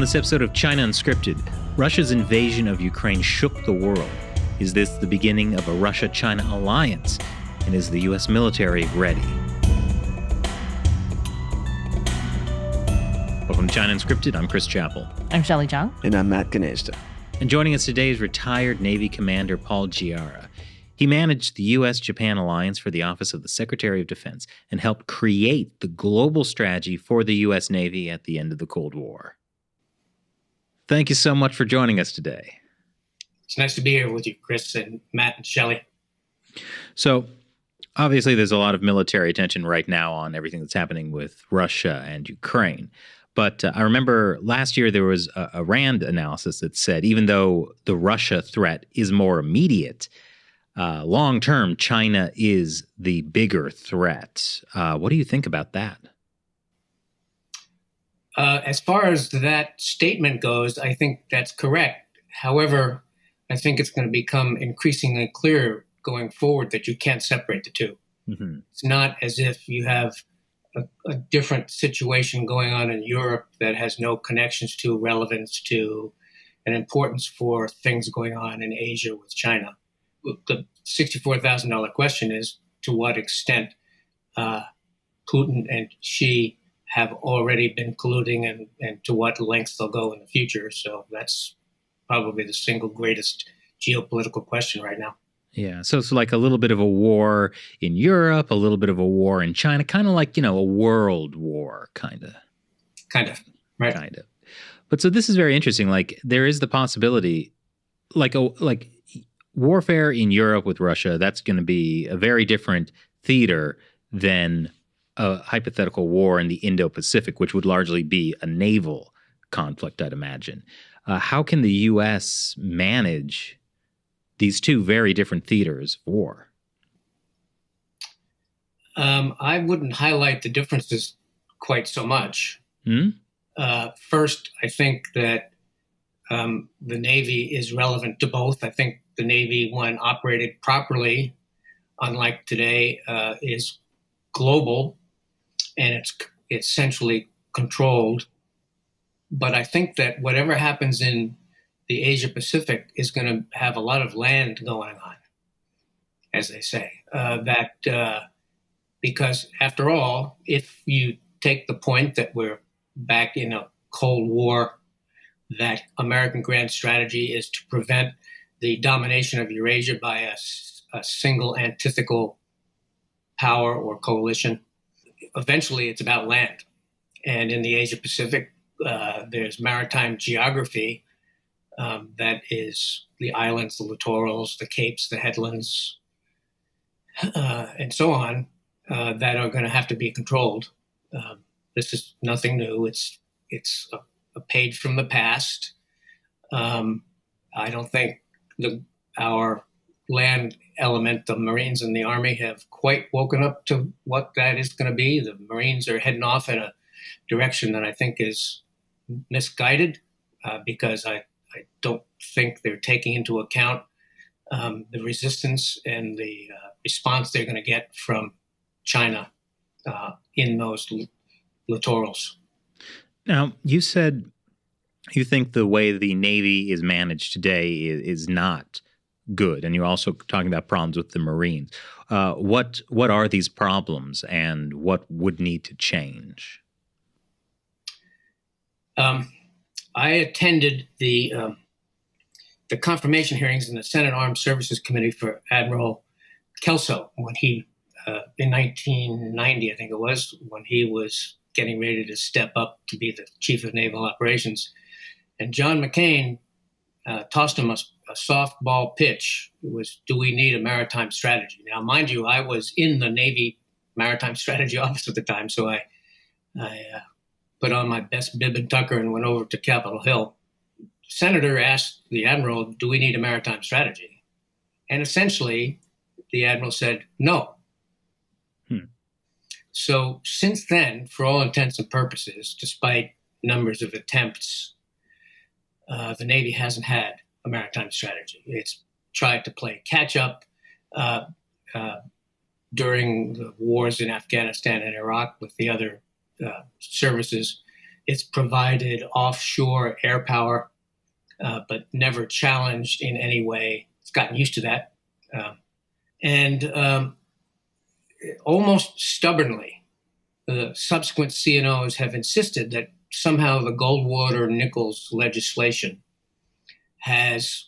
On this episode of China Unscripted, Russia's invasion of Ukraine shook the world. Is this the beginning of a Russia-China alliance? And is the U.S. military ready? Welcome to China Unscripted. I'm Chris Chappell. I'm Shelley Zhang. And I'm Matt Gnezda. And joining us today is retired Navy Commander Paul Giarra. He managed the U.S.-Japan alliance for the Office of the Secretary of Defense and helped create the global strategy for the U.S. Navy at the end of the Cold War. Thank you so much for joining us today. It's nice to be here with you, Chris and Matt and Shelley. So, obviously, there's a lot of military attention right now on everything that's happening with Russia and Ukraine. But I remember last year there was a RAND analysis that said even though the Russia threat is more immediate, long-term, China is the bigger threat. What do you think about that? As far as that statement goes, I think that's correct. However, I think it's going to become increasingly clear going forward that you can't separate the two. Mm-hmm. It's not as if you have a different situation going on in Europe that has no connections to, relevance to, and importance for things going on in Asia with China. The $64,000 question is to what extent Putin and Xi have already been colluding and to what lengths they'll go in the future. So that's probably the single greatest geopolitical question right now. Yeah, so it's like a little bit of a war in Europe, a little bit of a war in China, kind of like, a world war, kind of. Kind of, right. Kind of. But so this is very interesting. Like, there is the possibility, like warfare in Europe with Russia, that's going to be a very different theater than a hypothetical war in the Indo-Pacific, which would largely be a naval conflict, I'd imagine. How can the U.S. manage these two very different theaters of war? I wouldn't highlight the differences quite so much. First, I think that the Navy is relevant to both. I think the Navy, when operated properly, unlike today, is global and it's essentially controlled. But I think that whatever happens in the Asia Pacific is going to have a lot of land going on, as they say. Because after all, if you take the point that we're back in a Cold War, that American grand strategy is to prevent the domination of Eurasia by a single antithetical power or coalition, eventually it's about land. And in the Asia Pacific, there's maritime geography that is the islands, the littorals, the capes, the headlands, and so on, that are going to have to be controlled. This is nothing new. It's a page from the past. I don't think our land element, the Marines and the Army, have quite woken up to what that is going to be. The Marines are heading off in a direction that I think is misguided because I don't think they're taking into account the resistance and the response they're going to get from China in those littorals. Now, you said you think the way the Navy is managed today is not good, and you're also talking about problems with the Marines. What are these problems, and what would need to change? I attended the confirmation hearings in the Senate Armed Services Committee for Admiral Kelso when he, in 1990, I think it was, when he was getting ready to step up to be the Chief of Naval Operations. And John McCain tossed him a softball pitch. It was, do we need a maritime strategy? Now, mind you, I was in the Navy Maritime Strategy Office at the time, so I put on my best bib and tucker and went over to Capitol Hill. Senator asked the Admiral, do we need a maritime strategy? And essentially, the Admiral said, no. So since then, for all intents and purposes, despite numbers of attempts, the Navy hasn't had a maritime strategy. It's tried to play catch up during the wars in Afghanistan and Iraq with the other services. It's provided offshore air power, but never challenged in any way. It's gotten used to that. And almost stubbornly, the subsequent CNOs have insisted that somehow the Goldwater-Nichols legislation has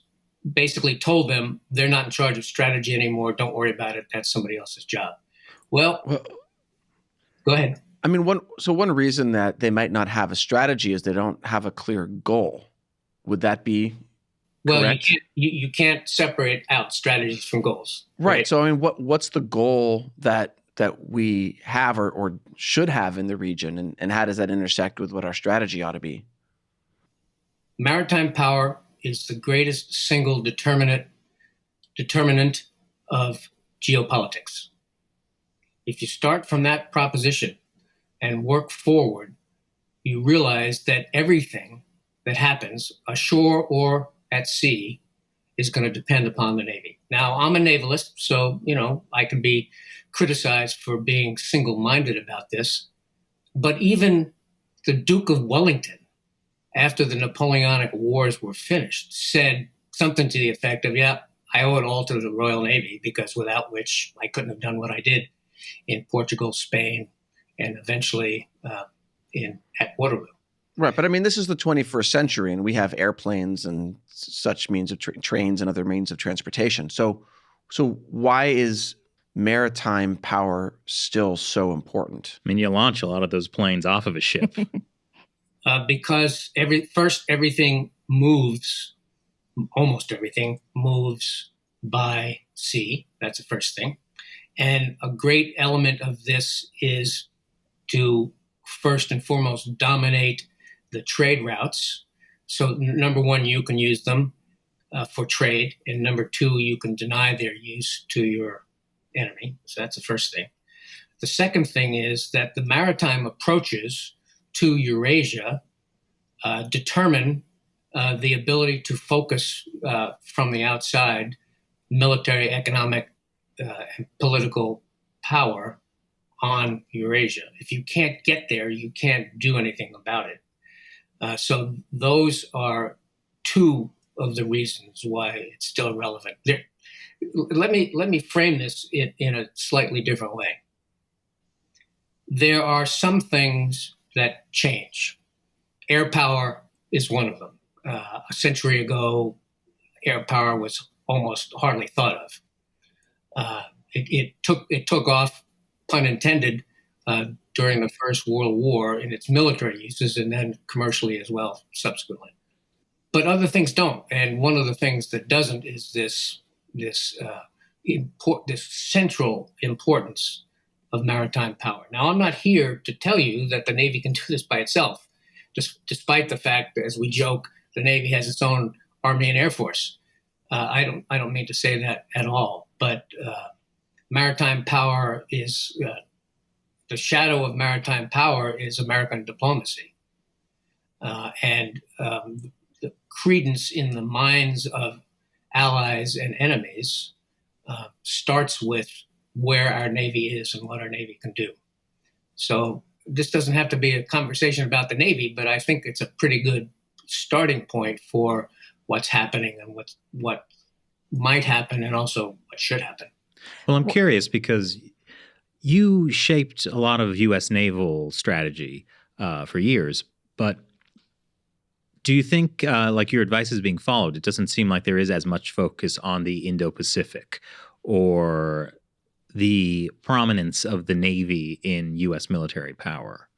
basically told them they're not in charge of strategy anymore. Don't worry about it. That's somebody else's job. Well, go ahead. I mean, one reason that they might not have a strategy is they don't have a clear goal. Would that be correct? Well, you can't separate out strategies from goals. Right. So, I mean, what's the goal that we have or should have in the region, and how does that intersect with what our strategy ought to be? Maritime power is the greatest single determinant of geopolitics. If you start from that proposition and work forward, you realize that everything that happens ashore or at sea is going to depend upon the Navy. Now, I'm a navalist, so, I can be criticized for being single-minded about this. But even the Duke of Wellington, after the Napoleonic Wars were finished, said something to the effect of, yeah, I owe it all to the Royal Navy, because without which I couldn't have done what I did in Portugal, Spain, and eventually at Waterloo. Right, but I mean, this is the 21st century, and we have airplanes and such means of trains and other means of transportation. So why is maritime power still so important? I mean, you launch a lot of those planes off of a ship. Because everything moves, almost everything moves by sea. That's the first thing. And a great element of this is to first and foremost dominate the trade routes. So number one, you can use them for trade. And number two, you can deny their use to your enemy. So that's the first thing. The second thing is that the maritime approaches to Eurasia determine the ability to focus from the outside military, economic, and political power on Eurasia. If you can't get there, you can't do anything about it. So those are two of the reasons why it's still relevant. Let me frame this in a slightly different way. There are some things that change. Air power is one of them. A century ago, air power was almost hardly thought of. It took off, pun intended, during the First World War in its military uses, and then commercially as well subsequently. But other things don't, and one of the things that doesn't is this central importance of maritime power. Now, I'm not here to tell you that the Navy can do this by itself, despite the fact that, as we joke, the Navy has its own Army and Air Force. I don't mean to say that at all, but maritime power is the shadow of maritime power is American diplomacy, and the credence in the minds of allies and enemies starts with where our Navy is and what our Navy can do. So this doesn't have to be a conversation about the Navy, but I think it's a pretty good starting point for what's happening and what might happen and also what should happen. Well, I'm curious because you shaped a lot of U.S. naval strategy for years, but do you think like your advice is being followed? It doesn't seem like there is as much focus on the Indo-Pacific or the prominence of the Navy in U.S. military power.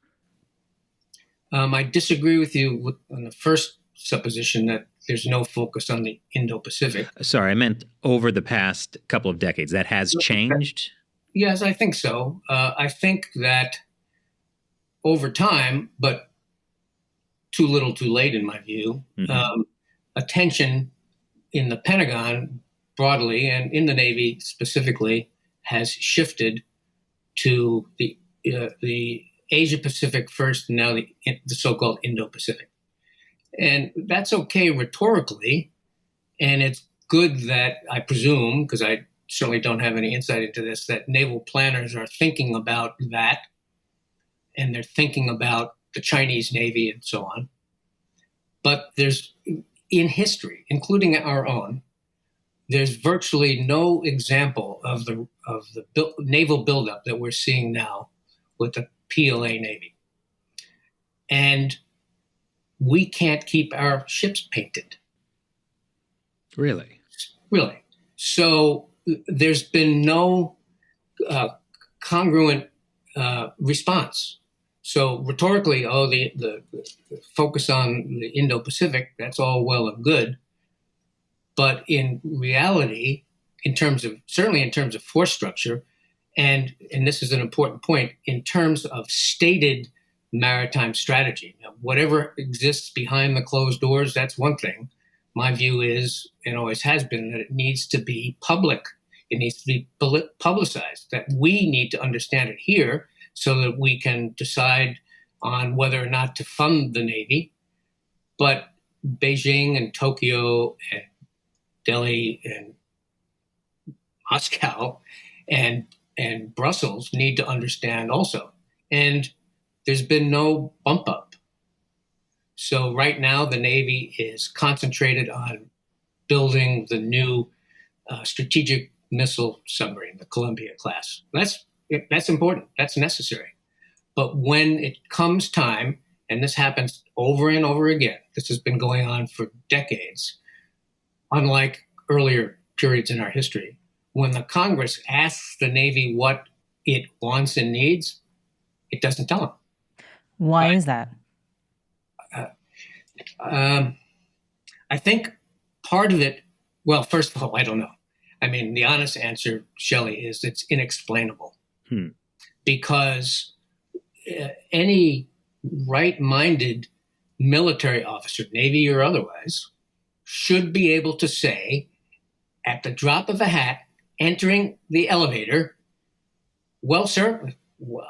I disagree with you on the first supposition that there's no focus on the Indo-Pacific. Sorry, I meant over the past couple of decades. That has changed? Yes, I think so. I think that over time, but too little too late in my view, attention in the Pentagon broadly and in the Navy specifically has shifted to the Asia-Pacific first and now the so-called Indo-Pacific. And that's okay rhetorically, and it's good that, I presume, because I certainly don't have any insight into this, that naval planners are thinking about that, and they're thinking about the Chinese Navy and so on. But there's, in history, including our own, there's virtually no example of the naval buildup that we're seeing now with the PLA Navy. And we can't keep our ships painted. Really? Really. So there's been no congruent response. So rhetorically, the focus on the Indo-Pacific, that's all well and good. But in reality, certainly in terms of force structure, and this is an important point, in terms of stated maritime strategy. Now, whatever exists behind the closed doors, that's one thing. My view is, and always has been, that it needs to be public. It needs to be publicized, that we need to understand it here so that we can decide on whether or not to fund the Navy. But Beijing and Tokyo and Delhi and Moscow and Brussels need to understand also. And there's been no bump up. So right now the Navy is concentrated on building the new strategic missile submarine, the Columbia class. That's important. That's necessary. But when it comes time, and this happens over and over again, this has been going on for decades, unlike earlier periods in our history, when the Congress asks the Navy what it wants and needs, it doesn't tell them. Why is that? I think part of it, well, first of all, I don't know. I mean, the honest answer, Shelley, is it's inexplainable. Because any right-minded military officer, Navy or otherwise, should be able to say, at the drop of a hat, entering the elevator, well, sir,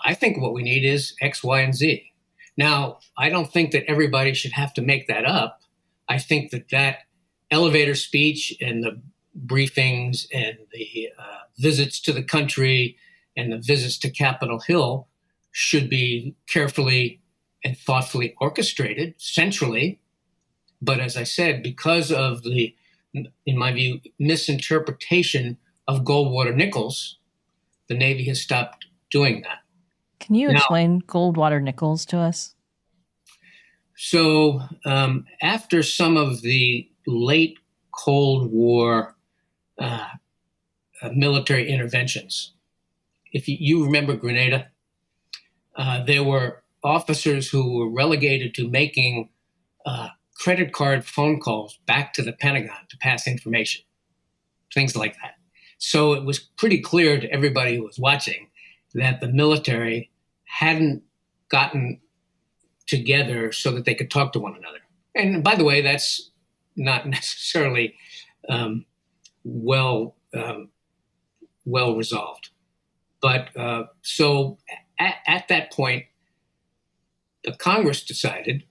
I think what we need is X, Y, and Z. Now, I don't think that everybody should have to make that up. I think that elevator speech and the briefings and the visits to the country and the visits to Capitol Hill should be carefully and thoughtfully orchestrated centrally. But as I said, because of the, in my view, misinterpretation of Goldwater-Nichols, the Navy has stopped doing that. Can you explain Goldwater-Nichols to us? So after some of the late Cold War military interventions, if you remember Grenada, there were officers who were relegated to making credit card phone calls back to the Pentagon to pass information, things like that. So it was pretty clear to everybody who was watching that the military hadn't gotten together so that they could talk to one another. And by the way, that's not necessarily well resolved. But so at that point, the Congress decided,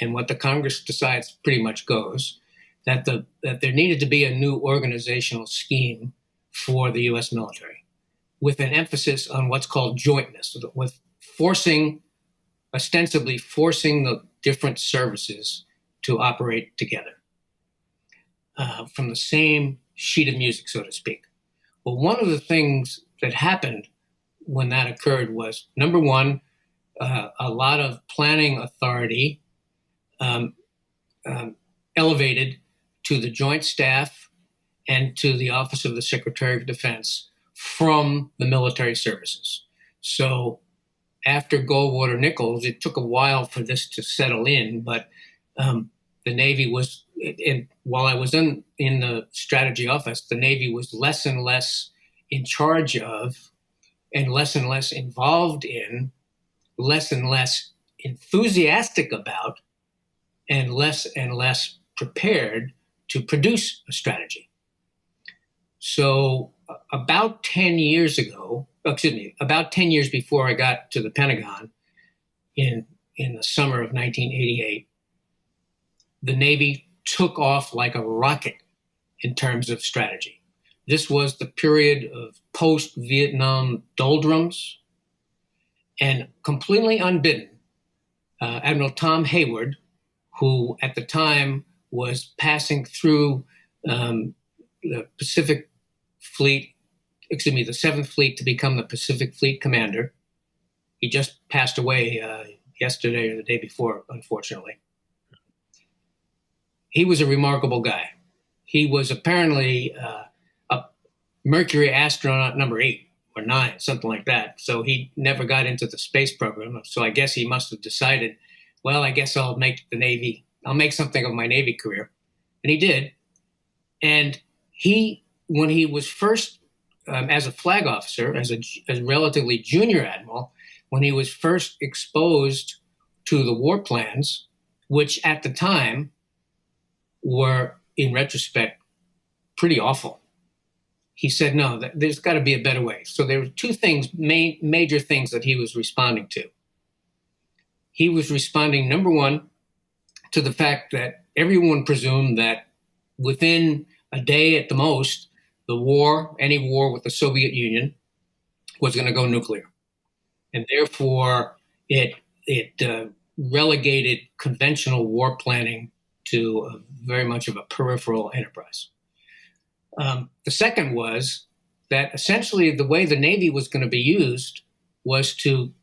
and what the Congress decides pretty much goes, that there needed to be a new organizational scheme for the U.S. military, with an emphasis on what's called jointness, with ostensibly forcing the different services to operate together from the same sheet of music, so to speak. Well, one of the things that happened when that occurred was, number one, a lot of planning authority elevated to the Joint Staff and to the Office of the Secretary of Defense from the military services. So after Goldwater-Nichols, it took a while for this to settle in, but the Navy was, and while I was in the strategy office, the Navy was less and less in charge of and less involved in, less and less enthusiastic about, and less prepared to produce a strategy. So about 10 years before I got to the Pentagon in the summer of 1988, the Navy took off like a rocket in terms of strategy. This was the period of post-Vietnam doldrums, and completely unbidden, Admiral Tom Hayward, who at the time was passing through the Pacific Fleet, the Seventh Fleet, to become the Pacific Fleet commander. He just passed away yesterday or the day before, unfortunately. He was a remarkable guy. He was apparently a Mercury astronaut number 8 or 9, something like that. So he never got into the space program. So I guess he must have decided, well, I guess I'll make the Navy. I'll make something of my Navy career. And he did. And when he was first, as a flag officer, as a relatively junior admiral, when he was first exposed to the war plans, which at the time were, in retrospect, pretty awful, he said, no, there's got to be a better way. So there were two things, major things that he was responding to. He was responding, number one, to the fact that everyone presumed that within a day at the most, any war with the Soviet Union was going to go nuclear. And therefore, it relegated conventional war planning to very much of a peripheral enterprise. The second was that essentially the way the Navy was going to be used was to,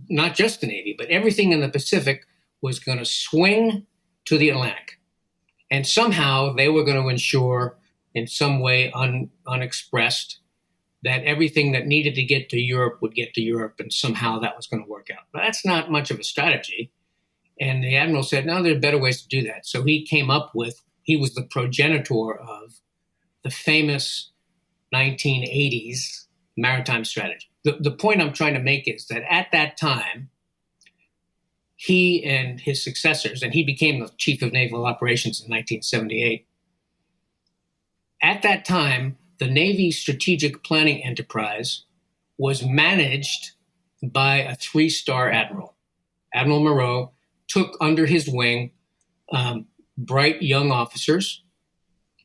not just the Navy, but everything in the Pacific was going to swing to the Atlantic. And somehow they were going to ensure, in some way unexpressed, that everything that needed to get to Europe would get to Europe, and somehow that was going to work out. But that's not much of a strategy. And the admiral said, no, there are better ways to do that. So he was the progenitor of the famous 1980s maritime strategy. The point I'm trying to make is that at that time, he and his successors, and he became the chief of naval operations in 1978. At that time, the Navy strategic planning enterprise was managed by a 3-star admiral. Admiral Moreau took under his wing bright young officers.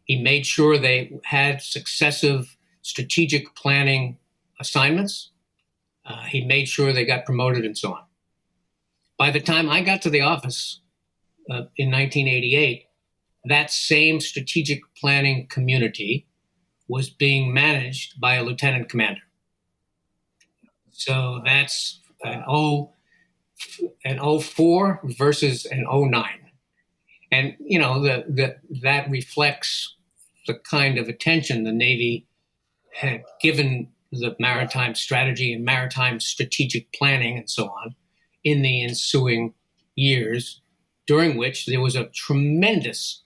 He made sure they had successive strategic planning assignments. He made sure they got promoted and so on. By the time I got to the office in 1988, that same strategic planning community was being managed by a lieutenant commander. So that's an 04 versus an 09. And, that reflects the kind of attention the Navy had given the maritime strategy and maritime strategic planning and so on in the ensuing years, during which there was a tremendous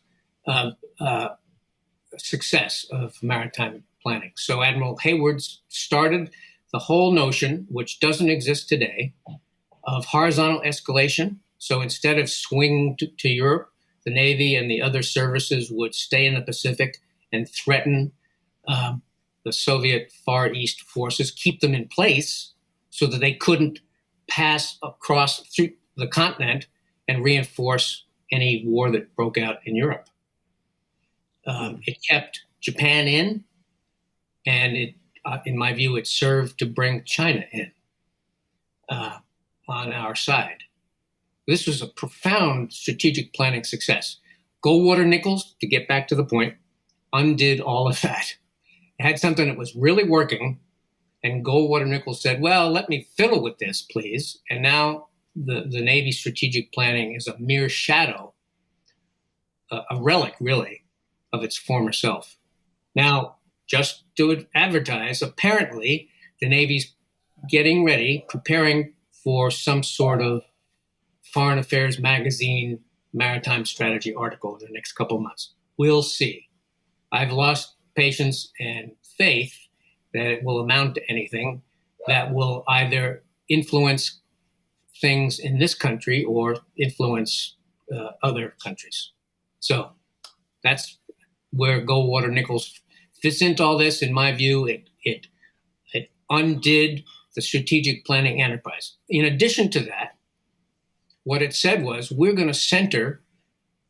success of maritime planning. So Admiral Hayward started the whole notion, which doesn't exist today, of horizontal escalation. So instead of swinging to Europe, the Navy and the other services would stay in the Pacific and threaten the Soviet Far East forces, keep them in place so that they couldn't pass across through the continent and reinforce any war that broke out in Europe. It kept Japan in, and in my view, it served to bring China in on our side. This was a profound strategic planning success. Goldwater Nichols, to get back to the point, undid all of that. It had something that was really working, and Goldwater Nichols said, well, let me fiddle with this, please. And now the Navy strategic planning is a mere shadow, a relic, really, of its former self. Now, just to advertise, apparently the Navy's getting ready, preparing for some sort of Foreign Affairs magazine maritime strategy article in the next couple of months. We'll see. I've lost patience and faith that it will amount to anything that will either influence things in this country or influence other countries. So that's where Goldwater Nichols fits into all this. In my view, it undid the strategic planning enterprise. In addition to that, what it said was, we're going to center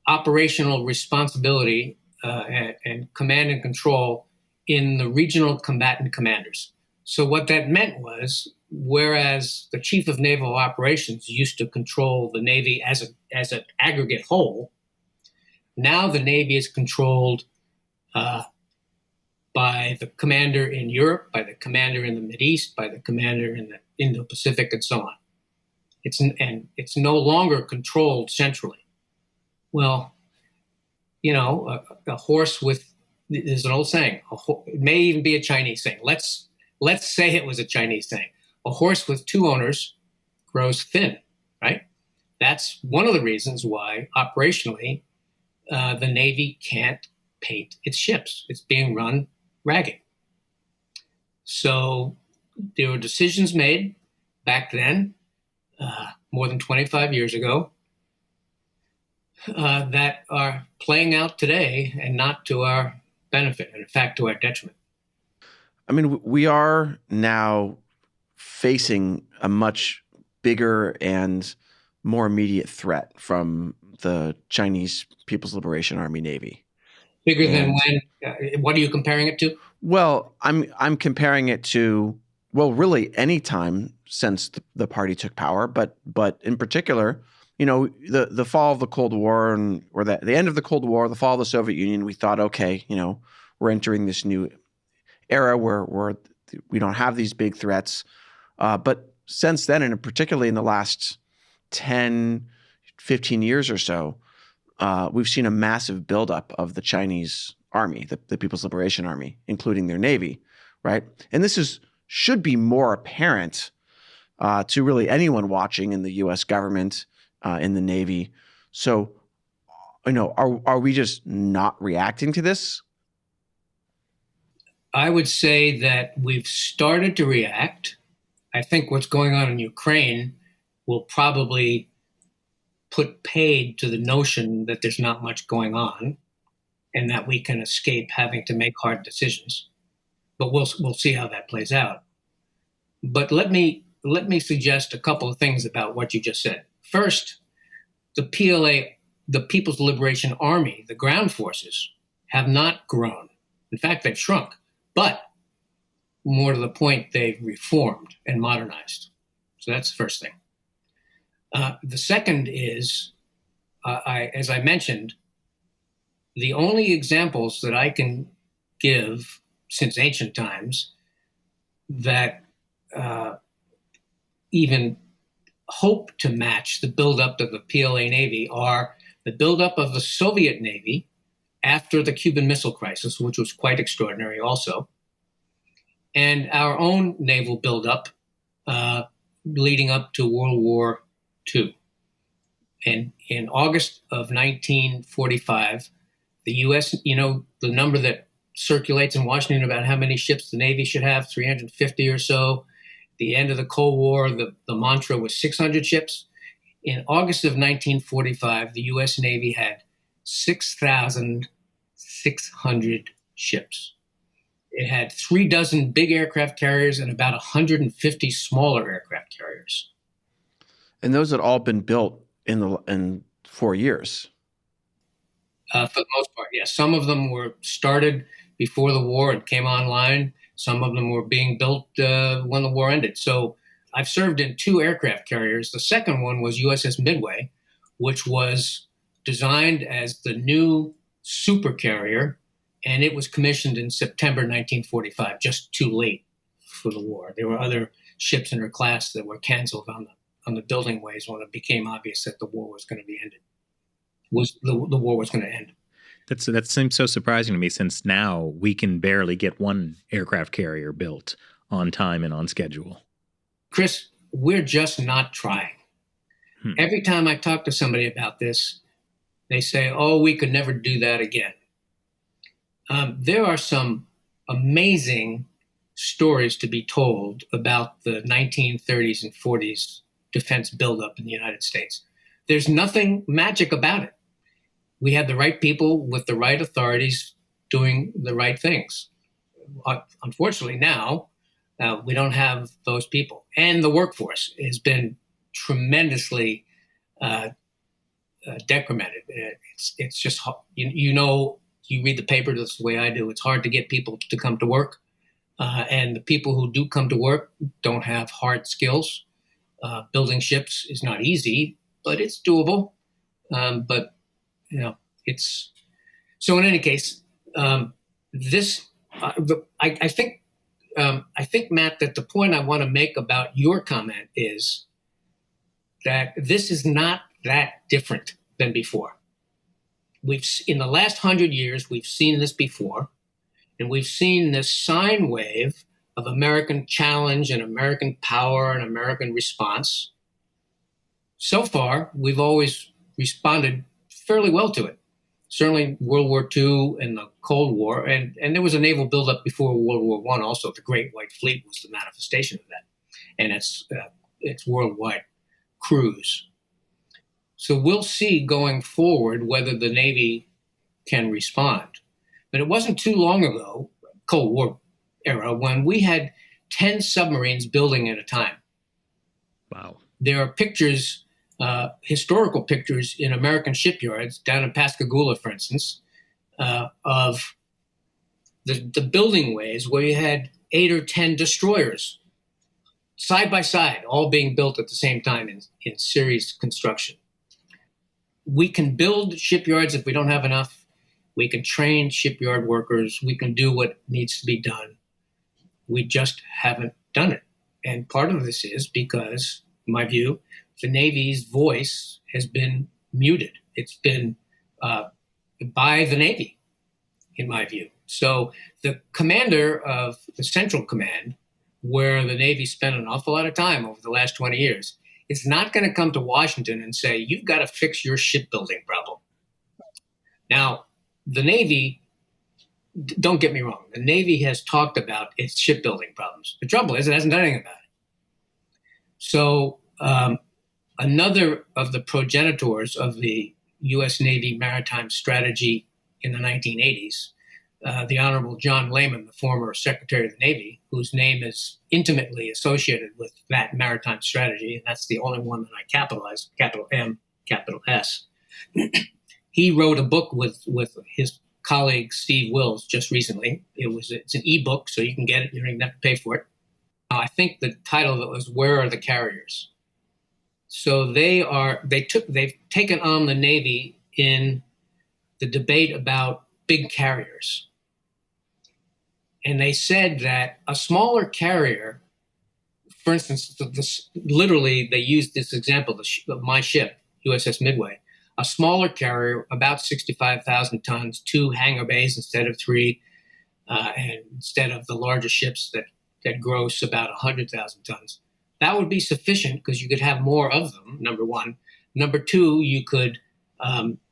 operational responsibility and command and control in the regional combatant commanders. So what that meant was whereas the chief of naval operations used to control the Navy as an aggregate whole, now the Navy is controlled by the commander in Europe, by the commander in the Mideast, by the commander in the Indo-Pacific, and so on. It's no longer controlled centrally. Well, a horse with, there's an old saying, it may even be a Chinese saying. Let's say it was a Chinese saying. A horse with two owners grows thin, right? That's one of the reasons why operationally the Navy can't paint its ships. It's being run ragged. So there were decisions made back then, more than 25 years ago, that are playing out today and not to our benefit, and in fact to our detriment. I mean, we are now facing a much bigger and more immediate threat from the Chinese People's Liberation Army Navy. Bigger than when? What are you comparing it to? Well, I'm comparing it to, well, really any time since the party took power, but in particular, the fall of the Cold War or the end of the Cold War, the fall of the Soviet Union, we thought, okay, we're entering this new era where we don't have these big threats. But since then, and particularly in the last 10, 15 years or so, we've seen a massive buildup of the Chinese army, the People's Liberation Army, including their Navy, right? And this should be more apparent to really anyone watching in the U.S. government, in the Navy. So, are we just not reacting to this? I would say that we've started to react. I think what's going on in Ukraine will probably put paid to the notion that there's not much going on and that we can escape having to make hard decisions. But we'll see how that plays out. But let me suggest a couple of things about what you just said. First, the PLA, the People's Liberation Army, the ground forces, have not grown. In fact, they've shrunk. But more to the point, they've reformed and modernized. So that's the first thing. The second is, as I mentioned, the only examples that I can give since ancient times that even hope to match the buildup of the PLA Navy are the buildup of the Soviet Navy after the Cuban Missile Crisis, which was quite extraordinary also, and our own naval buildup leading up to World War II. And in August of 1945, the U.S., the number that circulates in Washington about how many ships the Navy should have, 350 or so. At the end of the Cold War, the mantra was 600 ships. In August of 1945, the U.S. Navy had 6,600 ships. It had 36 big aircraft carriers and about 150 smaller aircraft carriers. And those had all been built in 4 years. For the most part, yes. Some of them were started before the war and came online. Some of them were being built when the war ended. So I've served in 2 aircraft carriers. The second one was USS Midway, which was designed as the new super carrier, and it was commissioned in September 1945, just too late for the war. There were other ships in her class that were canceled on the building ways when it became obvious that the war was going to be ended. The war was going to end. That seems so surprising to me, since now we can barely get one aircraft carrier built on time and on schedule. Chris, we're just not trying. Every time I talk to somebody about this, they say, oh, we could never do that again. There are some amazing stories to be told about the 1930s and 40s defense buildup in the United States. There's nothing magic about it. We had the right people with the right authorities doing the right things. Unfortunately, now we don't have those people. And the workforce has been tremendously decremented. It's just, you read the paper just the way I do. It's hard to get people to come to work. And the people who do come to work don't have hard skills. Building ships is not easy, but it's doable. But it's so. In any case, this I think Matt, that the point I want to make about your comment is that this is not that different than before. In the last 100 years, we've seen this before, and we've seen this sine wave of American challenge and American power and American response. So far, we've always responded fairly well to it. Certainly World War II and the Cold War, and there was a naval buildup before World War I also. The Great White Fleet was the manifestation of that, and its worldwide cruise. So we'll see going forward whether the Navy can respond. But it wasn't too long ago, Cold War era, when we had 10 submarines building at a time. Wow. There are pictures, historical pictures in American shipyards, down in Pascagoula, for instance, of the building ways where you had 8 or 10 destroyers side by side, all being built at the same time in series construction. We can build shipyards if we don't have enough. We can train shipyard workers. We can do what needs to be done. We just haven't done it. And part of this is because, in my view, the Navy's voice has been muted. It's been by the Navy, in my view. So the commander of the Central Command, where the Navy spent an awful lot of time over the last 20 years, is not going to come to Washington and say, you've got to fix your shipbuilding problem. Now, the Navy, don't get me wrong, the Navy has talked about its shipbuilding problems. The trouble is it hasn't done anything about it. So another of the progenitors of the U.S. Navy maritime strategy in the 1980s, the Honorable John Lehman, the former Secretary of the Navy, whose name is intimately associated with that maritime strategy, and that's the only one that I capitalized, capital M, capital S. He wrote a book with his colleague Steve Wills just recently. It's an ebook, so you can get it. You don't even have to pay for it. I think the title of it was "Where Are the Carriers?" So they've taken on the Navy in the debate about big carriers. And they said that a smaller carrier, for instance, literally they used this example of my ship, USS Midway, a smaller carrier, about 65,000 tons, 2 hangar bays instead of 3, and instead of the larger ships that gross about 100,000 tons. That would be sufficient because you could have more of them, number one. Number two,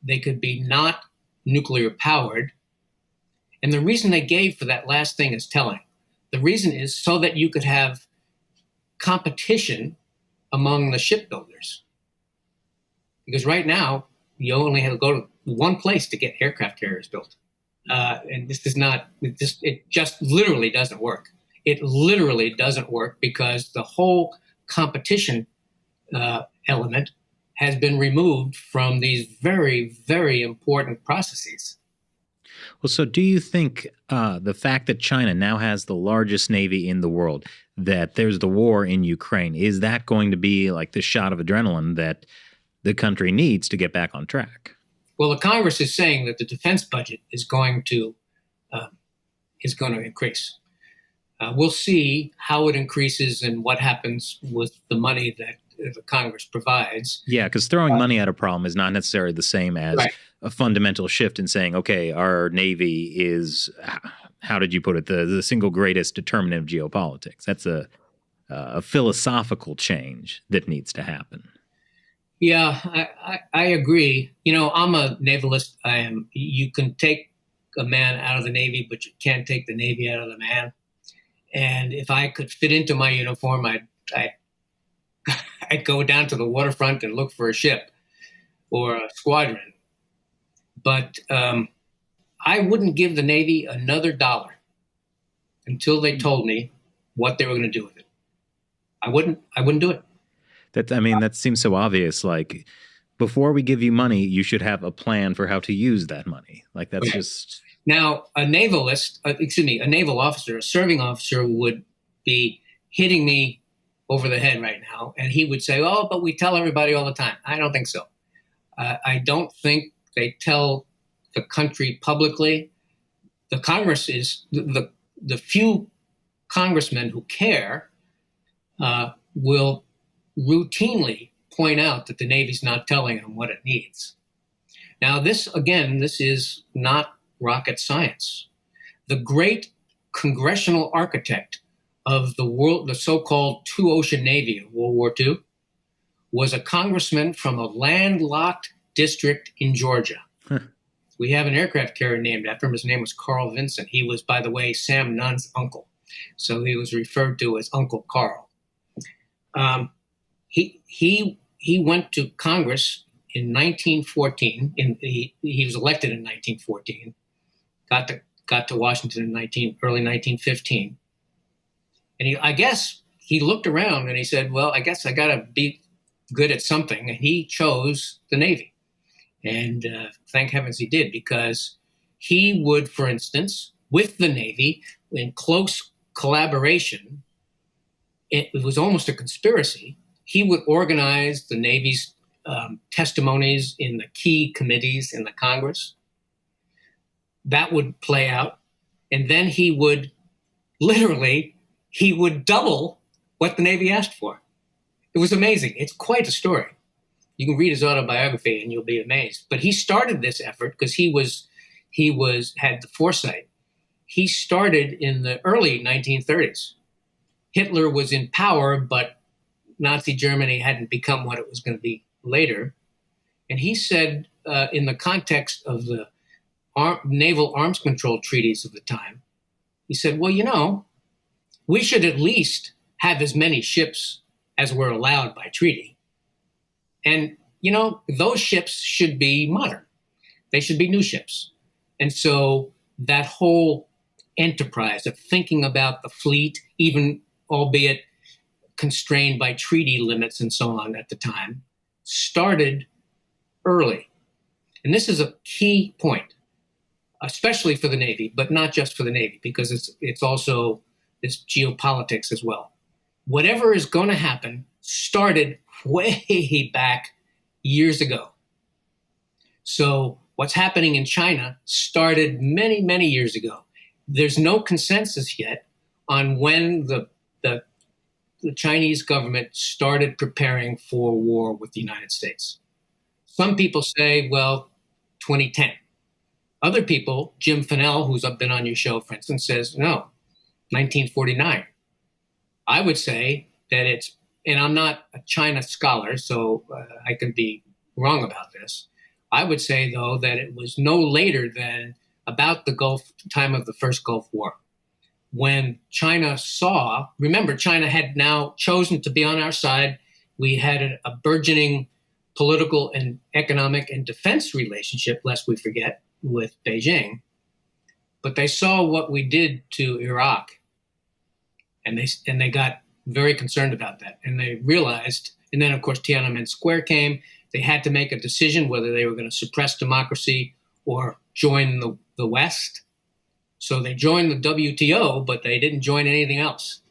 they could be not nuclear powered. And the reason they gave for that last thing is telling. The reason is so that you could have competition among the shipbuilders. Because right now, you only have to go to one place to get aircraft carriers built. And it just literally doesn't work. It literally doesn't work because the whole competition element has been removed from these very, very important processes. Well, so do you think the fact that China now has the largest navy in the world, that there's the war in Ukraine, is that going to be like the shot of adrenaline that the country needs to get back on track? Well, the Congress is saying that the defense budget is going to increase. We'll see how it increases and what happens with the money that the Congress provides. Yeah, because throwing money at a problem is not necessarily the same as a fundamental shift in saying, okay, our Navy is, how did you put it, the single greatest determinant of geopolitics. That's a philosophical change that needs to happen. Yeah, I agree. I'm a navalist. You can take a man out of the Navy, but you can't take the Navy out of the man. And if I could fit into my uniform, I'd go down to the waterfront and look for a ship or a squadron. But I wouldn't give the Navy another dollar until they told me what they were going to do with it. I wouldn't do it. That seems so obvious. Like, before we give you money, you should have a plan for how to use that money. Like that's just now a naval officer, a serving officer would be hitting me over the head right now, and he would say, "Oh, but we tell everybody all the time." I don't think so. I don't think they tell the country publicly. The Congress is the few congressmen who care will routinely point out that the Navy's not telling them what it needs. Now, this is not rocket science. The great congressional architect of the so-called two-ocean Navy of World War II, was a congressman from a landlocked district in Georgia. We have an aircraft carrier named after him. His name was Carl Vinson. He was, by the way, Sam Nunn's uncle. So he was referred to as Uncle Carl. He went to Congress in 1914. He was elected in 1914. Got to Washington in early 1915. And I guess he looked around and he said, "Well, I guess I got to be good at something." And he chose the Navy. And thank heavens he did, because he would, for instance, with the Navy, in close collaboration, it was almost a conspiracy. He would organize the Navy's testimonies in the key committees in the Congress. That would play out. And then he would double what the Navy asked for. It was amazing. It's quite a story. You can read his autobiography and you'll be amazed. But he started this effort because he had the foresight. He started in the early 1930s. Hitler was in power, but Nazi Germany hadn't become what it was going to be later. And he said, in the context of the naval arms control treaties of the time, he said, "Well, we should at least have as many ships as were allowed by treaty. And, those ships should be modern. They should be new ships." And so that whole enterprise of thinking about the fleet, even albeit constrained by treaty limits and so on at the time, started early. And this is a key point, especially for the Navy, but not just for the Navy, because it's also this geopolitics as well. Whatever is going to happen started way back years ago. So what's happening in China started many, many years ago. There's no consensus yet on when the Chinese government started preparing for war with the United States. Some people say, 2010. Other people, Jim Fennell, who's been on your show, for instance, says, no, 1949. I would say that and I'm not a China scholar, so I can be wrong about this. I would say, though, that it was no later than about the time of the first Gulf War, when China remember, China had now chosen to be on our side. We had a burgeoning political and economic and defense relationship, lest we forget, with Beijing. But they saw what we did to Iraq, and they got very concerned about that. And they realized, and then of course Tiananmen Square came, they had to make a decision whether they were going to suppress democracy or join the West. So they joined the WTO, but they didn't join anything else.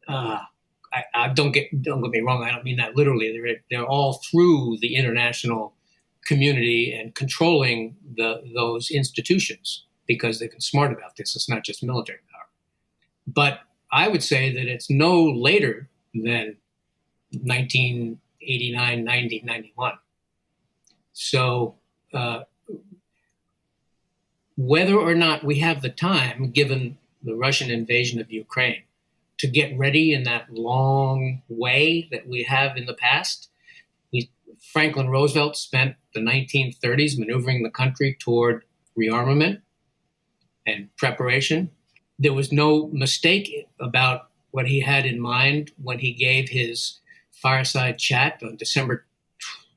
Don't get me wrong, I don't mean that literally. They're all through the international community and controlling those institutions because they've been smart about this. It's not just military power. But I would say that it's no later than 1989, 90, 91. So whether or not we have the time, given the Russian invasion of Ukraine, to get ready in that long way that we have in the past, Franklin Roosevelt spent the 1930s maneuvering the country toward rearmament and preparation. There was no mistake about what he had in mind when he gave his fireside chat on December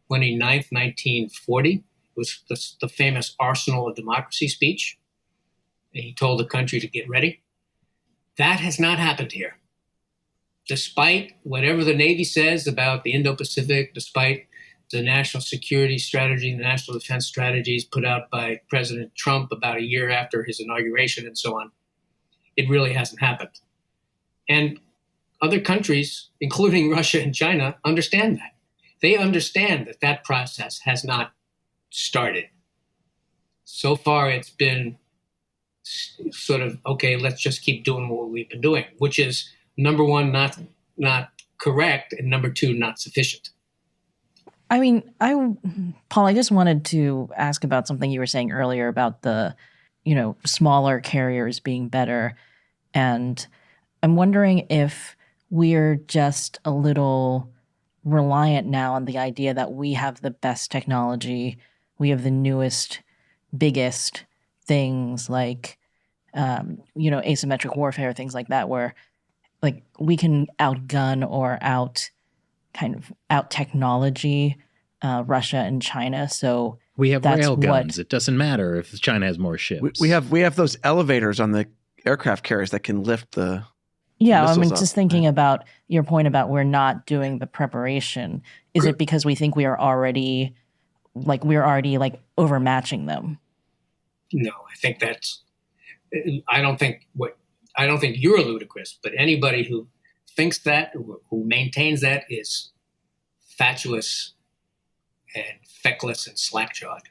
29th, 1940. It was the famous Arsenal of Democracy speech. And he told the country to get ready. That has not happened here. Despite whatever the Navy says about the Indo-Pacific, despite the national security strategy, the national defense strategies put out by President Trump about a year after his inauguration and so on. It really hasn't happened. And other countries, including Russia and China, understand that. They understand that that process has not started. So far, it's been sort of, okay, let's just keep doing what we've been doing, which is, number one, not correct, and number two, not sufficient. I mean, Paul, I just wanted to ask about something you were saying earlier about the, smaller carriers being better. And I'm wondering if we're just a little reliant now on the idea that we have the best technology, we have the newest, biggest things like, asymmetric warfare, things like that, where like we can outgun or out technology Russia and China. So we have rail guns. It doesn't matter if China has more ships. We have those elevators on the aircraft carriers that can lift the just thinking about your point about we're not doing the preparation. Is it because we think we're already overmatching them? No, I don't think you're ludicrous, but anybody who thinks that, who maintains that, is fatuous and feckless and slack-jawed.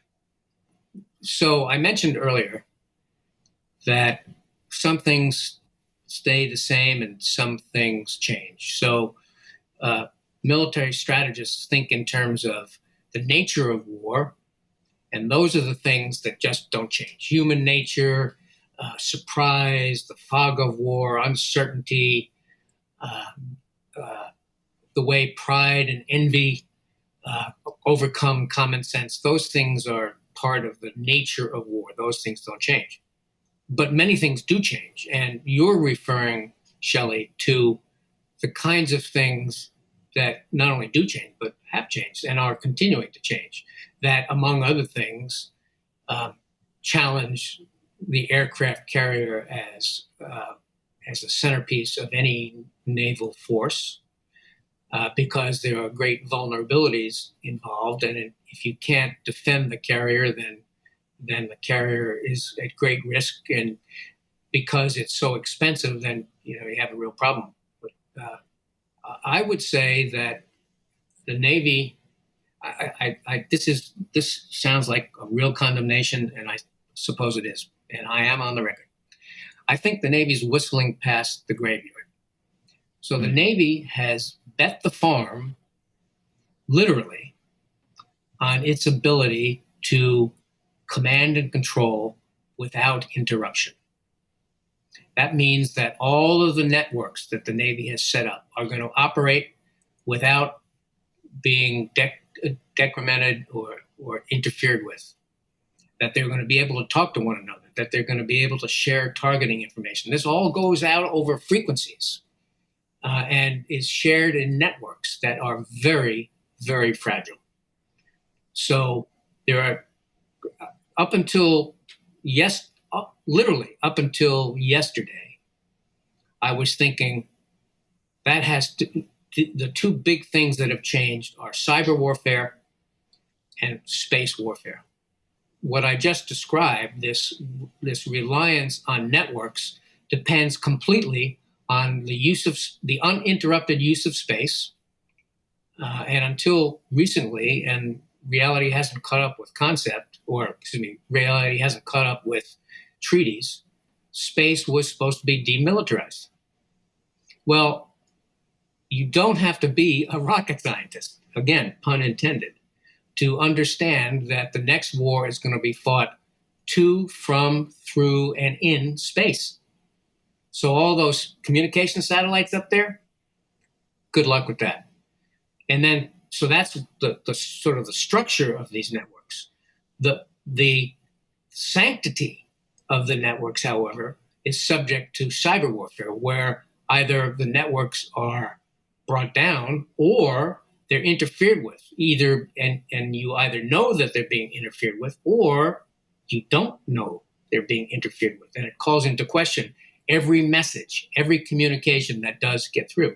So I mentioned earlier that some things stay the same and some things change. So military strategists think in terms of the nature of war, and those are the things that just don't change. Human nature, surprise, the fog of war, uncertainty, the way pride and envy overcome common sense. Those things are part of the nature of war. Those things don't change. But many things do change. And you're referring, Shelley, to the kinds of things that not only do change, but have changed and are continuing to change, that, among other things, challenge the aircraft carrier as a centerpiece of any naval force, because there are great vulnerabilities involved. And if you can't defend the carrier, then the carrier is at great risk. And because it's so expensive, then you have a real problem. But I would say that the Navy, this sounds like a real condemnation, and I suppose it is, and I am on the record. I think the Navy's whistling past the graveyard. So the Navy has bet the farm, literally, on its ability to command and control without interruption. That means that all of the networks that the Navy has set up are going to operate without being decremented or interfered with, that they're going to be able to talk to one another, that they're going to be able to share targeting information. This all goes out over frequencies and is shared in networks that are very, very fragile. So there are, literally up until yesterday, I was thinking that the two big things that have changed are cyber warfare and space warfare. What I just described, this reliance on networks, depends completely on the uninterrupted use of space. And until recently, and reality hasn't caught up with reality hasn't caught up with treaties, space was supposed to be demilitarized. Well, you don't have to be a rocket scientist, again, pun intended, to understand that the next war is going to be fought to, from, through, and in space. So all those communication satellites up there, good luck with that. And then, so that's the sort of the structure of these networks. The sanctity of the networks, however, is subject to cyber warfare, where either the networks are brought down or they're interfered with, and you either know that they're being interfered with or you don't know they're being interfered with. And it calls into question every message, every communication that does get through.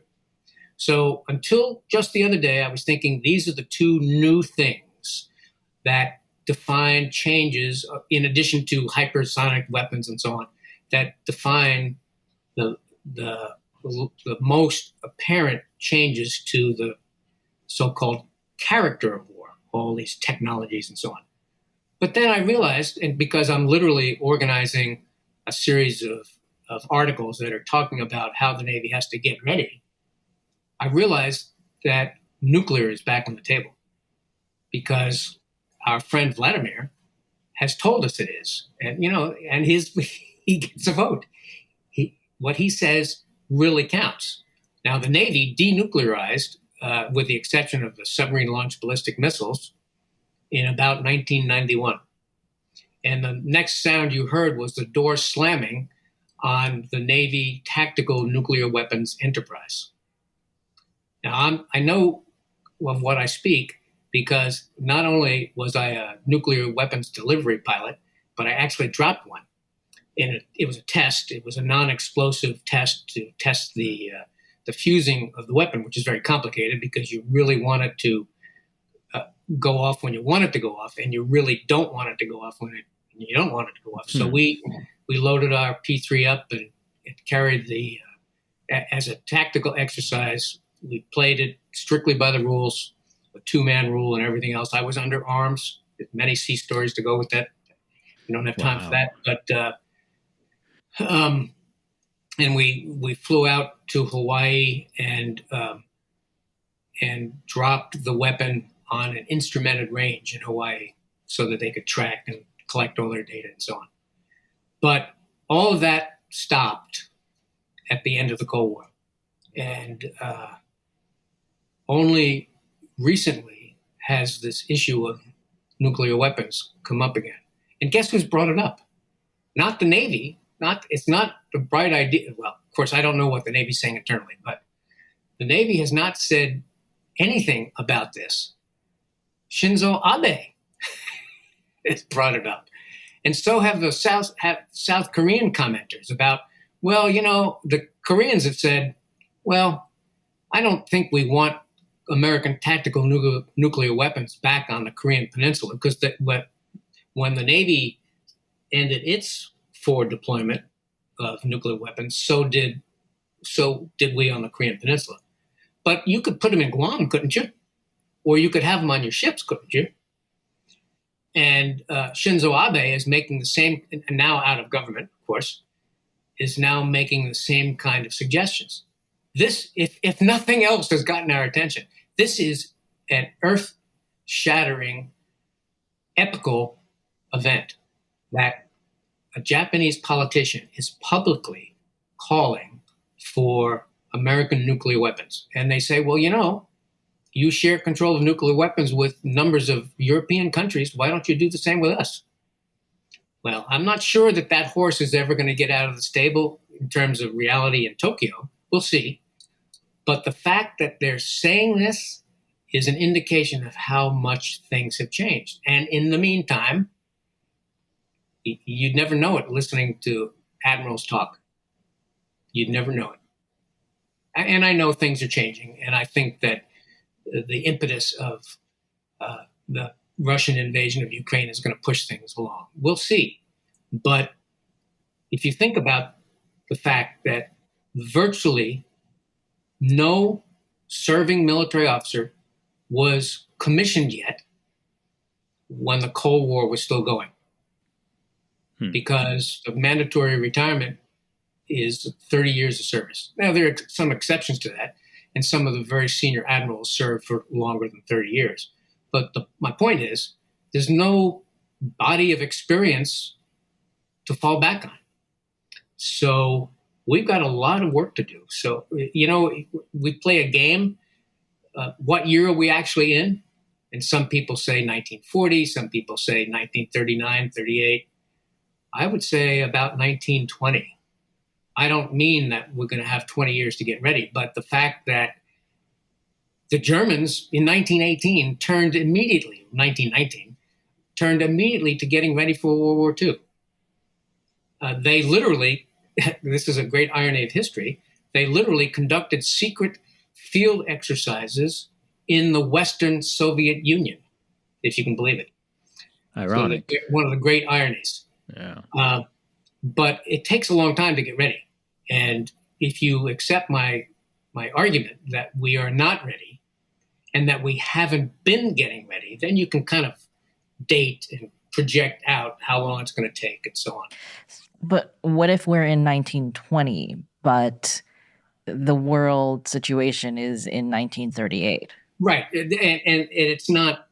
So until just the other day, I was thinking these are the two new things that define changes, in addition to hypersonic weapons and so on, that define the most apparent changes to the so-called character of war, all these technologies and so on. But then I realized, and because I'm literally organizing a series of articles that are talking about how the Navy has to get ready, I realized that nuclear is back on the table because our friend Vladimir has told us it is. And, and he gets a vote. What he says really counts. Now, the Navy denuclearized, with the exception of the submarine-launched ballistic missiles, in about 1991. And the next sound you heard was the door slamming on the Navy tactical nuclear weapons enterprise. Now, I know of what I speak because not only was I a nuclear weapons delivery pilot, but I actually dropped one. And it was a test. It was a non-explosive test to test the fusing of the weapon, which is very complicated because you really want it to go off when you want it to go off, and you really don't want it to go off when you don't want it to go off. So we loaded our P3 up and it carried the as a tactical exercise. We played it strictly by the rules, a 2-man rule and everything else. I was under arms. There's many sea stories to go with that. We don't have time for that, but. And we flew out to Hawaii and dropped the weapon on an instrumented range in Hawaii so that they could track and collect all their data and so on. But all of that stopped at the end of the Cold War. And only recently has this issue of nuclear weapons come up again. And guess who's brought it up? Not the Navy. It's not a bright idea. Well, of course, I don't know what the Navy's saying internally, but the Navy has not said anything about this. Shinzo Abe has brought it up. And so have the South Korean commenters about, well, the Koreans have said, well, I don't think we want American tactical nuclear weapons back on the Korean Peninsula because when the Navy ended its forward deployment of nuclear weapons, so did we on the Korean Peninsula. But you could put them in Guam, couldn't you? Or you could have them on your ships, couldn't you? And Shinzo Abe is making the same, and now out of government, of course, is now making the same kind of suggestions. This, if nothing else has gotten our attention, this is an earth-shattering, epical event that a Japanese politician is publicly calling for American nuclear weapons. And they say, well, you share control of nuclear weapons with numbers of European countries. Why don't you do the same with us? Well, I'm not sure that horse is ever going to get out of the stable in terms of reality in Tokyo. We'll see. But the fact that they're saying this is an indication of how much things have changed. And in the meantime, you'd never know it listening to admirals talk. You'd never know it. And I know things are changing. And I think that the impetus of the Russian invasion of Ukraine is going to push things along. We'll see. But if you think about the fact that virtually no serving military officer was commissioned yet when the Cold War was still going, because the mandatory retirement is 30 years of service. Now, there are some exceptions to that, and some of the very senior admirals served for longer than 30 years. But my point is, there's no body of experience to fall back on. So we've got a lot of work to do. So, we play a game. What year are we actually in? And some people say 1940, some people say 1939, 38. I would say about 1920. I don't mean that we're going to have 20 years to get ready, but the fact that the Germans in 1919 turned immediately to getting ready for World War II. They literally, this is a great irony of history, they literally conducted secret field exercises in the Western Soviet Union, if you can believe it. Ironic. So one of the great ironies. Yeah. But it takes a long time to get ready. And if you accept my argument that we are not ready and that we haven't been getting ready, then you can kind of date and project out how long it's going to take and so on. But what if we're in 1920, but the world situation is in 1938? Right. And it's not,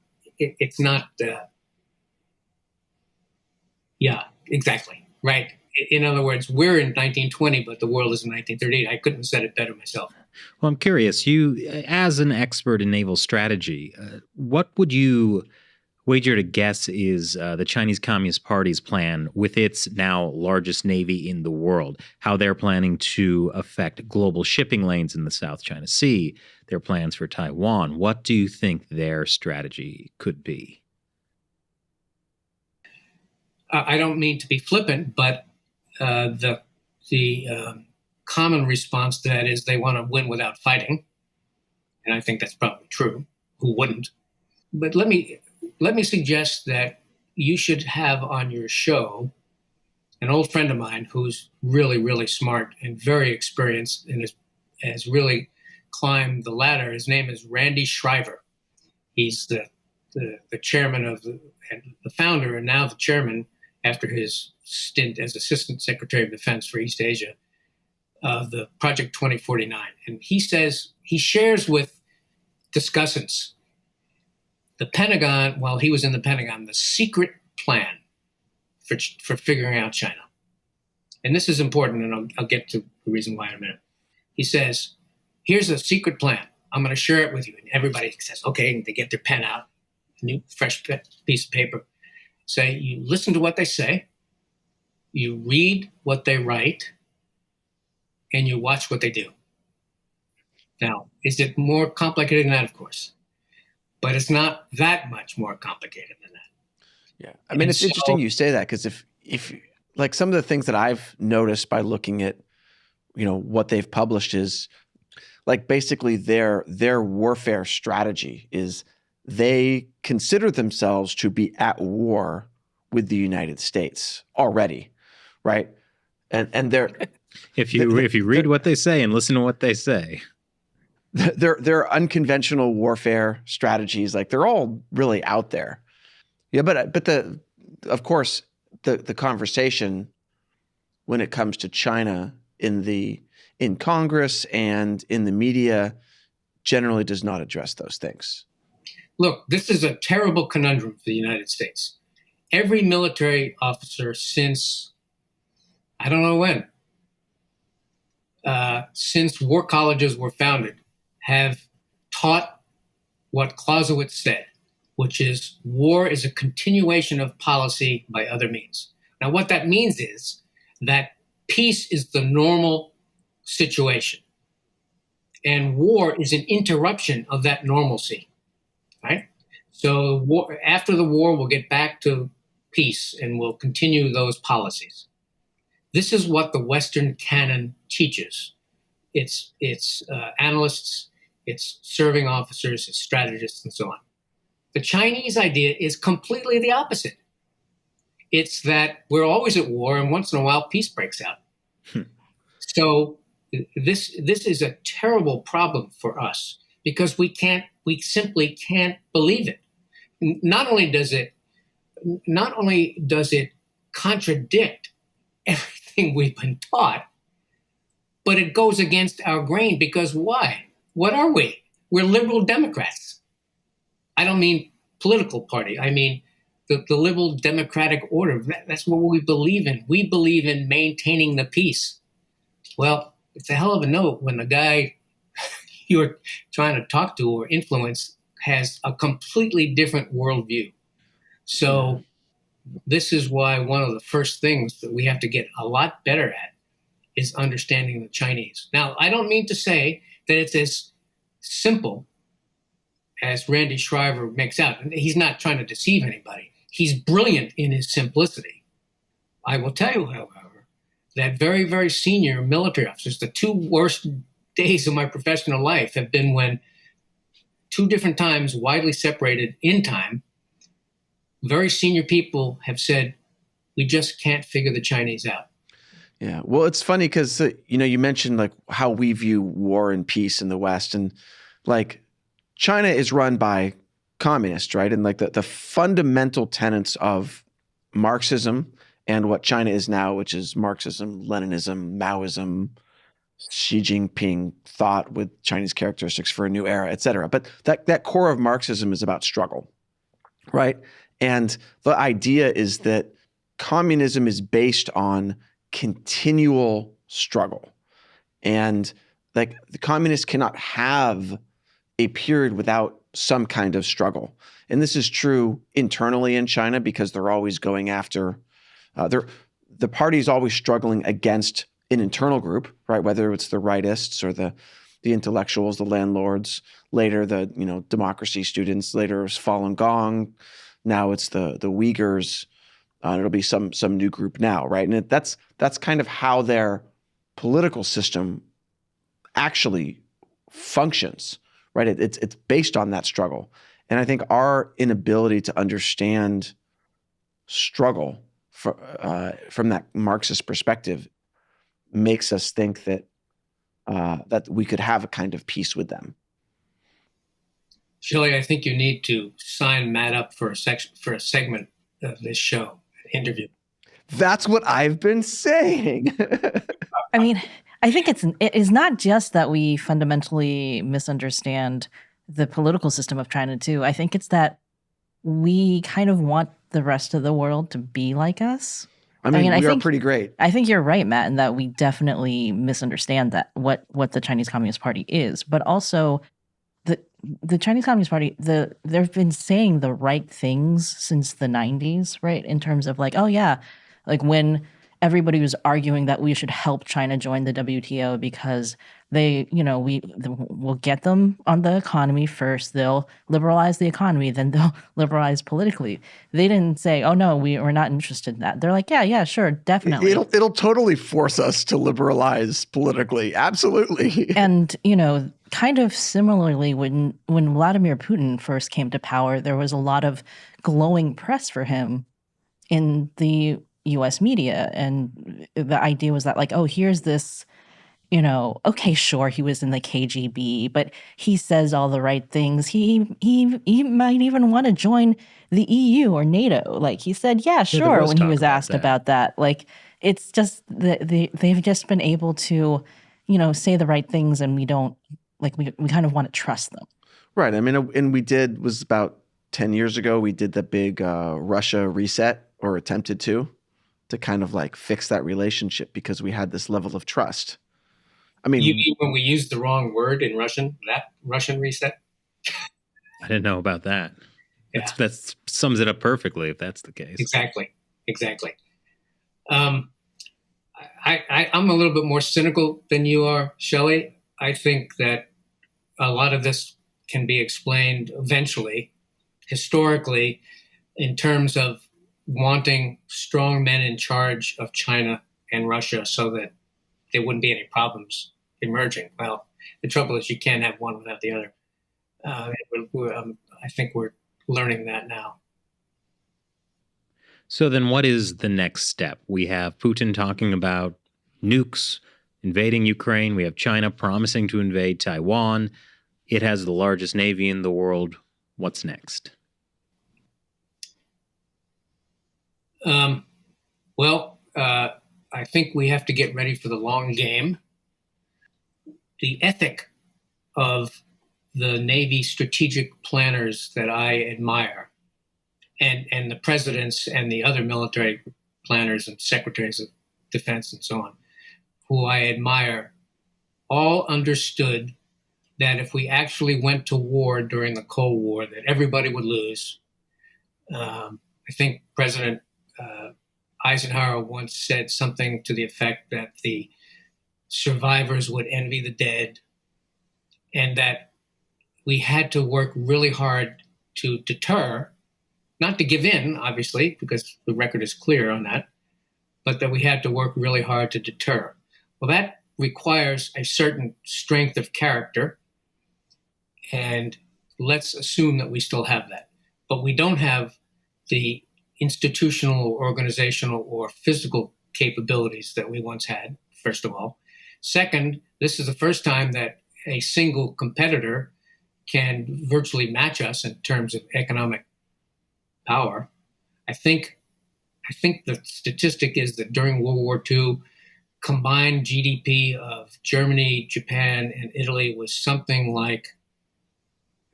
yeah, exactly. Right. In other words, we're in 1920, but the world is in 1938. I couldn't have said it better myself. Well, I'm curious, you, as an expert in naval strategy, what would you wager to guess is the Chinese Communist Party's plan with its now largest navy in the world, how they're planning to affect global shipping lanes in the South China Sea, their plans for Taiwan? What do you think their strategy could be? I don't mean to be flippant, but the common response to that is they want to win without fighting. And I think that's probably true. Who wouldn't? But let me suggest that you should have on your show an old friend of mine who's really, really smart and very experienced and has really climbed the ladder. His name is Randy Shriver. He's the chairman of the founder and now the chairman after his stint as Assistant Secretary of Defense for East Asia of the Project 2049. And he says he shares with discussants the Pentagon, while he was in the Pentagon, the secret plan for figuring out China. And this is important, and I'll get to the reason why in a minute. He says, here's a secret plan. I'm going to share it with you. And everybody says, okay, and they get their pen out, a new fresh piece of paper. Say, you listen to what they say, you read what they write, and you watch what they do. Now, is it more complicated than that? Of course. But it's not that much more complicated than that. Yeah. I mean, it's interesting you say that because if like some of the things that I've noticed by looking at, what they've published is like basically their warfare strategy is they consider themselves to be at war with the United States already, right? And they're if you read what they say and listen to what they say, their unconventional warfare strategies, like they're all really out there. Yeah, but of course the conversation when it comes to China in Congress and in the media generally does not address those things. Look, this is a terrible conundrum for the United States. Every military officer since, I don't know when, since war colleges were founded, have taught what Clausewitz said, which is war is a continuation of policy by other means. Now, what that means is that peace is the normal situation, and war is an interruption of that normalcy. Right? So after the war, we'll get back to peace and we'll continue those policies. This is what the Western canon teaches. It's analysts, it's serving officers, it's strategists, and so on. The Chinese idea is completely the opposite. It's that we're always at war and once in a while peace breaks out. So this is a terrible problem for us because we simply can't believe it. Not only does it contradict everything we've been taught, but it goes against our grain because why? What are we? We're liberal Democrats. I don't mean political party. I mean the liberal democratic order. That's what we believe in. We believe in maintaining the peace. Well, it's a hell of a note when the guy you're trying to talk to or influence has a completely different worldview. So this is why one of the first things that we have to get a lot better at is understanding the Chinese. Now, I don't mean to say that it's as simple as Randy Shriver makes out. He's not trying to deceive anybody. He's brilliant in his simplicity. I will tell you, however, that very, very senior military officers, the two worst days of my professional life have been when two different times, widely separated in time, very senior people have said, we just can't figure the Chinese out. Yeah. Well, it's funny because, you mentioned like how we view war and peace in the West, and like China is run by communists, right? And like the fundamental tenets of Marxism and what China is now, which is Marxism, Leninism, Maoism, Xi Jinping thought with Chinese characteristics for a new era, et cetera. But that core of Marxism is about struggle, right? And the idea is that communism is based on continual struggle. And like the communists cannot have a period without some kind of struggle. And this is true internally in China because they're always going after, the party is always struggling against an internal group, right? Whether it's the rightists or the intellectuals, the landlords, later the democracy students, later it was Falun Gong, now it's the Uyghurs. It'll be some new group now, right? And that's kind of how their political system actually functions, right? It's based on that struggle, and I think our inability to understand struggle from that Marxist perspective makes us think that that we could have a kind of peace with them. Shelley, I think you need to sign Matt up for a segment of this show, an interview. That's what I've been saying. I mean, I think it is not just that we fundamentally misunderstand the political system of China too. I think it's that we kind of want the rest of the world to be like us. I mean, we are pretty great. I think you're right, Matt, in that we definitely misunderstand that what the Chinese Communist Party is, but also the Chinese Communist Party, they've been saying the right things since the 90s, right? In terms of like, oh yeah, like when everybody was arguing that we should help China join the WTO because we'll get them on the economy first. They'll liberalize the economy, then they'll liberalize politically. They didn't say, "Oh no, we're not interested in that." They're like, "Yeah, sure, definitely." It'll totally force us to liberalize politically, absolutely. And kind of similarly, when Vladimir Putin first came to power, there was a lot of glowing press for him in the U.S. media, and the idea was that like, oh, here's this. Okay, sure, he was in the KGB, but he says all the right things. He might even want to join the EU or NATO. Like he said, yeah, sure, when he was asked about that. Like it's just that they've just been able to, say the right things, and we don't like we kind of want to trust them. Right. I mean, and was about 10 years ago. We did the big Russia reset, or attempted to kind of like fix that relationship because we had this level of trust. I mean, you mean when we used the wrong word in Russian, that Russian reset? I didn't know about that. Yeah. That sums it up perfectly, if that's the case. Exactly. I'm a little bit more cynical than you are, Shelley. I think that a lot of this can be explained eventually, historically, in terms of wanting strong men in charge of China and Russia so that there wouldn't be any problems emerging. Well, the trouble is you can't have one without the other. I think we're learning that now. So then what is the next step? We have Putin talking about nukes invading Ukraine. We have China promising to invade Taiwan. It has the largest navy in the world. What's next? I think we have to get ready for the long game. The ethic of the Navy strategic planners that I admire, and the presidents and the other military planners and secretaries of defense and so on, who I admire, all understood that if we actually went to war during the Cold War, that everybody would lose. I think President Eisenhower once said something to the effect that the survivors would envy the dead, and that we had to work really hard to deter, not to give in, obviously, because the record is clear on that, but that we had to work really hard to deter. Well, that requires a certain strength of character. And let's assume that we still have that. But we don't have the institutional, organizational, or physical capabilities that we once had, first of all. Second, this is the first time that a single competitor can virtually match us in terms of economic power. I think the statistic is that during World War II, combined GDP of Germany, Japan, and Italy was something like,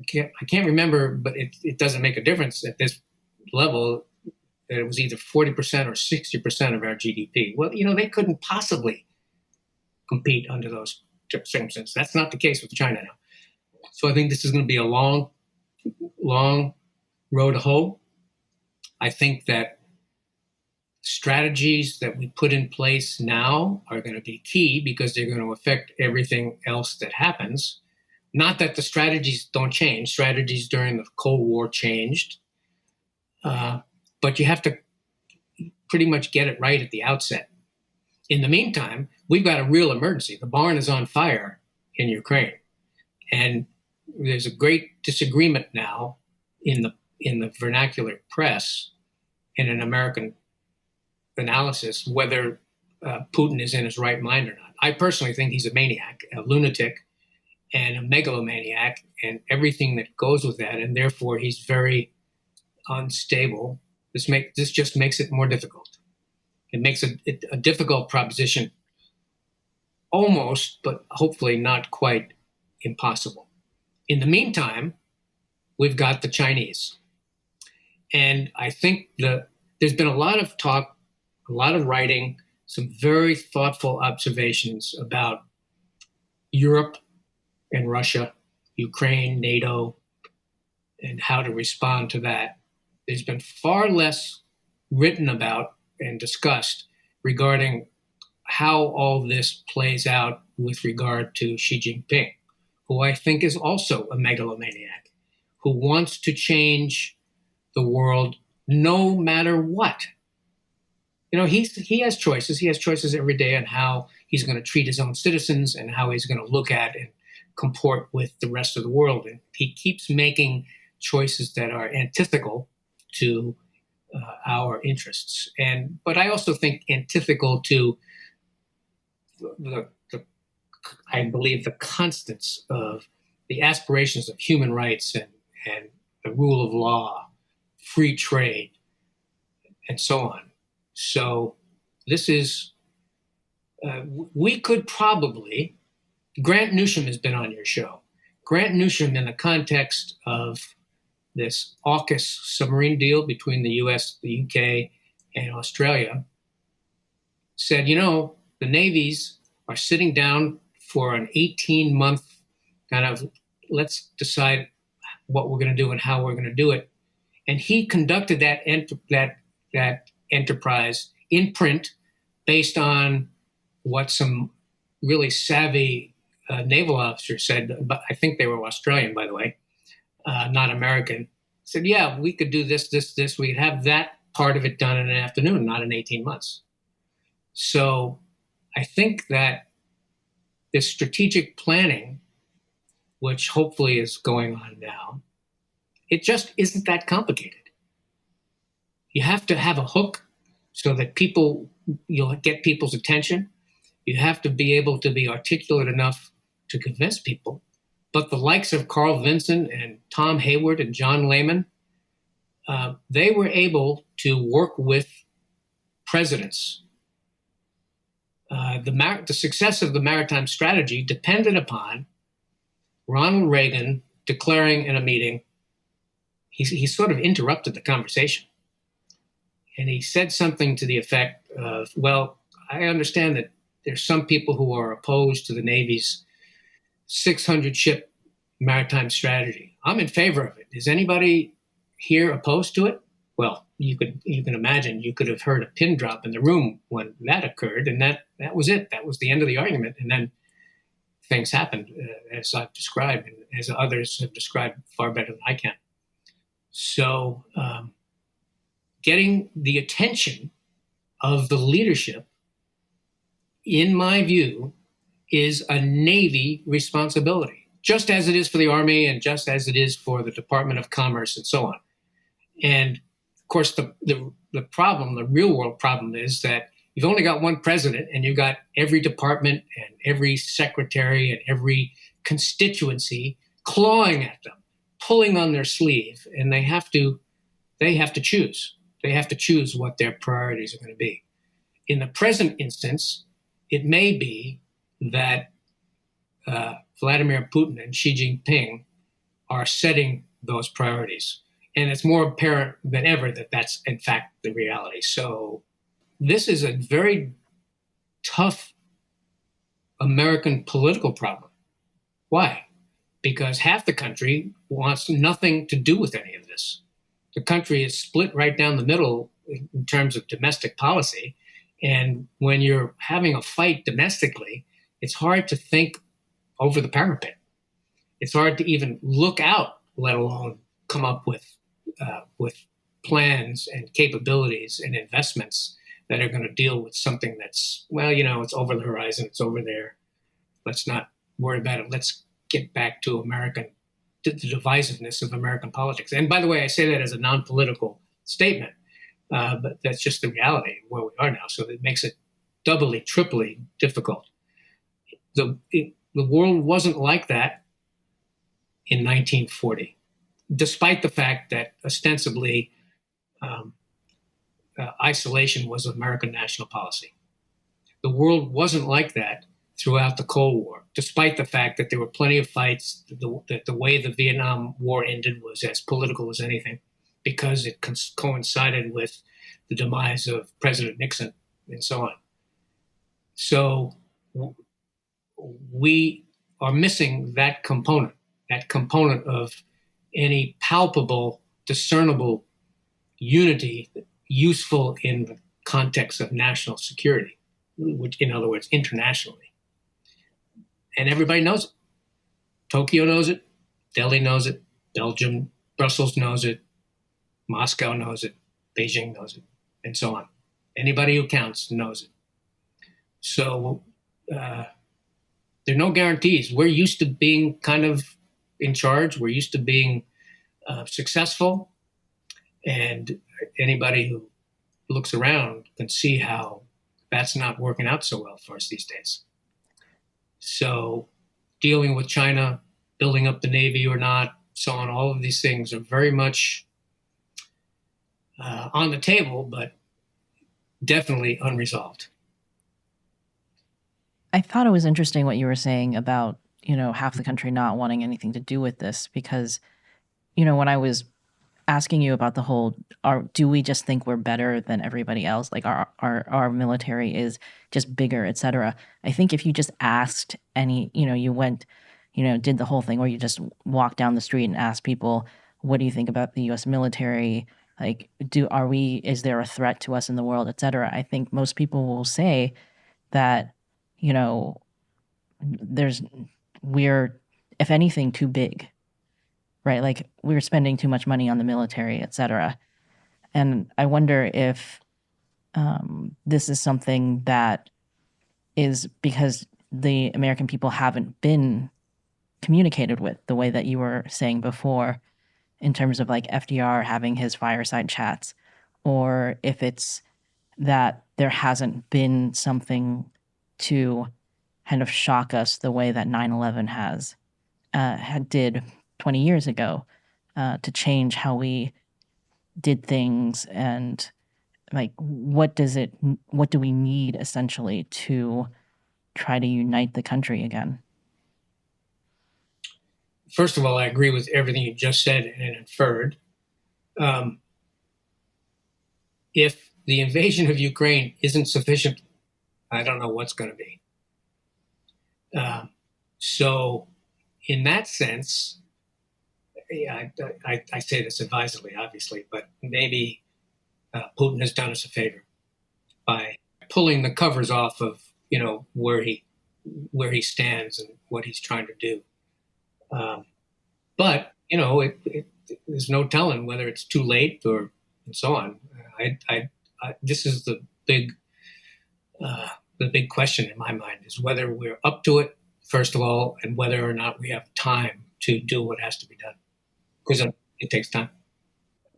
I can't remember, but it doesn't make a difference at this level. It was either 40% or 60% of our GDP. Well, they couldn't possibly compete under those circumstances. That's not the case with China now. So I think this is going to be a long, long road to hoe. I think that strategies that we put in place now are going to be key because they're going to affect everything else that happens. Not that the strategies don't change. Strategies during the Cold War changed. But you have to pretty much get it right at the outset. In the meantime, we've got a real emergency. The barn is on fire in Ukraine. And there's a great disagreement now in the vernacular press and in American analysis whether Putin is in his right mind or not. I personally think he's a maniac, a lunatic, and a megalomaniac, and everything that goes with that, and therefore he's very unstable. This just makes it more difficult. It makes a difficult proposition, almost, but hopefully not quite impossible. In the meantime, we've got the Chinese. And I think there's been a lot of talk, a lot of writing, some very thoughtful observations about Europe and Russia, Ukraine, NATO, and how to respond to that. There's been far less written about and discussed regarding how all this plays out with regard to Xi Jinping, who I think is also a megalomaniac, who wants to change the world no matter what. He has choices. He has choices every day on how he's going to treat his own citizens and how he's going to look at and comport with the rest of the world. And he keeps making choices that are antithetical to our interests. But I also think antithetical to I believe the constants of the aspirations of human rights and the rule of law, free trade, and so on. So this is, we could probably, Grant Newsham has been on your show. Grant Newsham, in the context of this AUKUS submarine deal between the US, the UK, and Australia, said, the navies are sitting down for an 18-month kind of, let's decide what we're going to do and how we're going to do it. And he conducted that enterprise in print based on what some really savvy naval officers said. But I think they were Australian, by the way, not American. Said, yeah, we could do this. We could have that part of it done in an afternoon, not in 18 months. So I think that this strategic planning, which hopefully is going on now, it just isn't that complicated. You have to have a hook so that you'll get people's attention. You have to be able to be articulate enough to convince people. But the likes of Carl Vinson and Tom Hayward and John Lehman, they were able to work with presidents. The success of the maritime strategy depended upon Ronald Reagan declaring in a meeting, he sort of interrupted the conversation. And he said something to the effect of, well, I understand that there's some people who are opposed to the Navy's 600-ship maritime strategy. I'm in favor of it. Is anybody here opposed to it? Well, you can imagine you could have heard a pin drop in the room when that occurred, and that was it. That was the end of the argument. And then things happened, as I've described, and as others have described far better than I can. So getting the attention of the leadership, in my view, is a Navy responsibility, just as it is for the Army and just as it is for the Department of Commerce and so on. And of course, the problem, the real world problem, is that you've only got one president and you've got every department and every secretary and every constituency clawing at them, pulling on their sleeve, and they have to choose. They have to choose what their priorities are going to be. In the present instance, it may be that Vladimir Putin and Xi Jinping are setting those priorities. And it's more apparent than ever that that's, in fact, the reality. So this is a very tough American political problem. Why? Because half the country wants nothing to do with any of this. The country is split right down the middle in terms of domestic policy. And when you're having a fight domestically, it's hard to think over the parapet. It's hard to even look out, let alone come up with plans and capabilities and investments that are going to deal with something that's, well, it's over the horizon, it's over there. Let's not worry about it. Let's get back to the divisiveness of American politics. And by the way, I say that as a non-political statement, but that's just the reality of where we are now. So it makes it doubly, triply difficult. The world wasn't like that in 1940, despite the fact that ostensibly isolation was American national policy. The world wasn't like that throughout the Cold War, despite the fact that there were plenty of fights, that the way the Vietnam War ended was as political as anything, because it coincided with the demise of President Nixon and so on. So we are missing that component of any palpable, discernible unity useful in the context of national security, which, in other words, internationally. And everybody knows it. Tokyo knows it. Delhi knows it. Brussels knows it. Moscow knows it. Beijing knows it, and so on. Anybody who counts knows it. So there are no guarantees. We're used to being kind of in charge. We're used to being successful. And anybody who looks around can see how that's not working out so well for us these days. So dealing with China, building up the Navy or not, so on, all of these things are very much on the table, but definitely unresolved. I thought it was interesting what you were saying about, half the country not wanting anything to do with this, because, when I was asking you about the whole, do we just think we're better than everybody else? Like our military is just bigger, et cetera. I think if you just asked any, you went, did the whole thing where you just walked down the street and asked people, what do you think about the U.S. military? Like, is there a threat to us in the world, et cetera? I think most people will say that, we're, if anything, too big, right? Like, we're spending too much money on the military, et cetera. And I wonder if this is something that is because the American people haven't been communicated with the way that you were saying before, in terms of like FDR having his fireside chats, or if it's that there hasn't been something to kind of shock us the way that 9/11 did 20 years ago, to change how we did things, and like what do we need essentially to try to unite the country again? First of all, I agree with everything you just said and inferred. If the invasion of Ukraine isn't sufficient, I don't know what's going to be. So in that sense, yeah, I say this advisedly, obviously, but maybe Putin has done us a favor by pulling the covers off of, where he stands and what he's trying to do. But there's no telling whether it's too late and so on. This is the big the big question in my mind is whether we're up to it, first of all, and whether or not we have time to do what has to be done, because it takes time.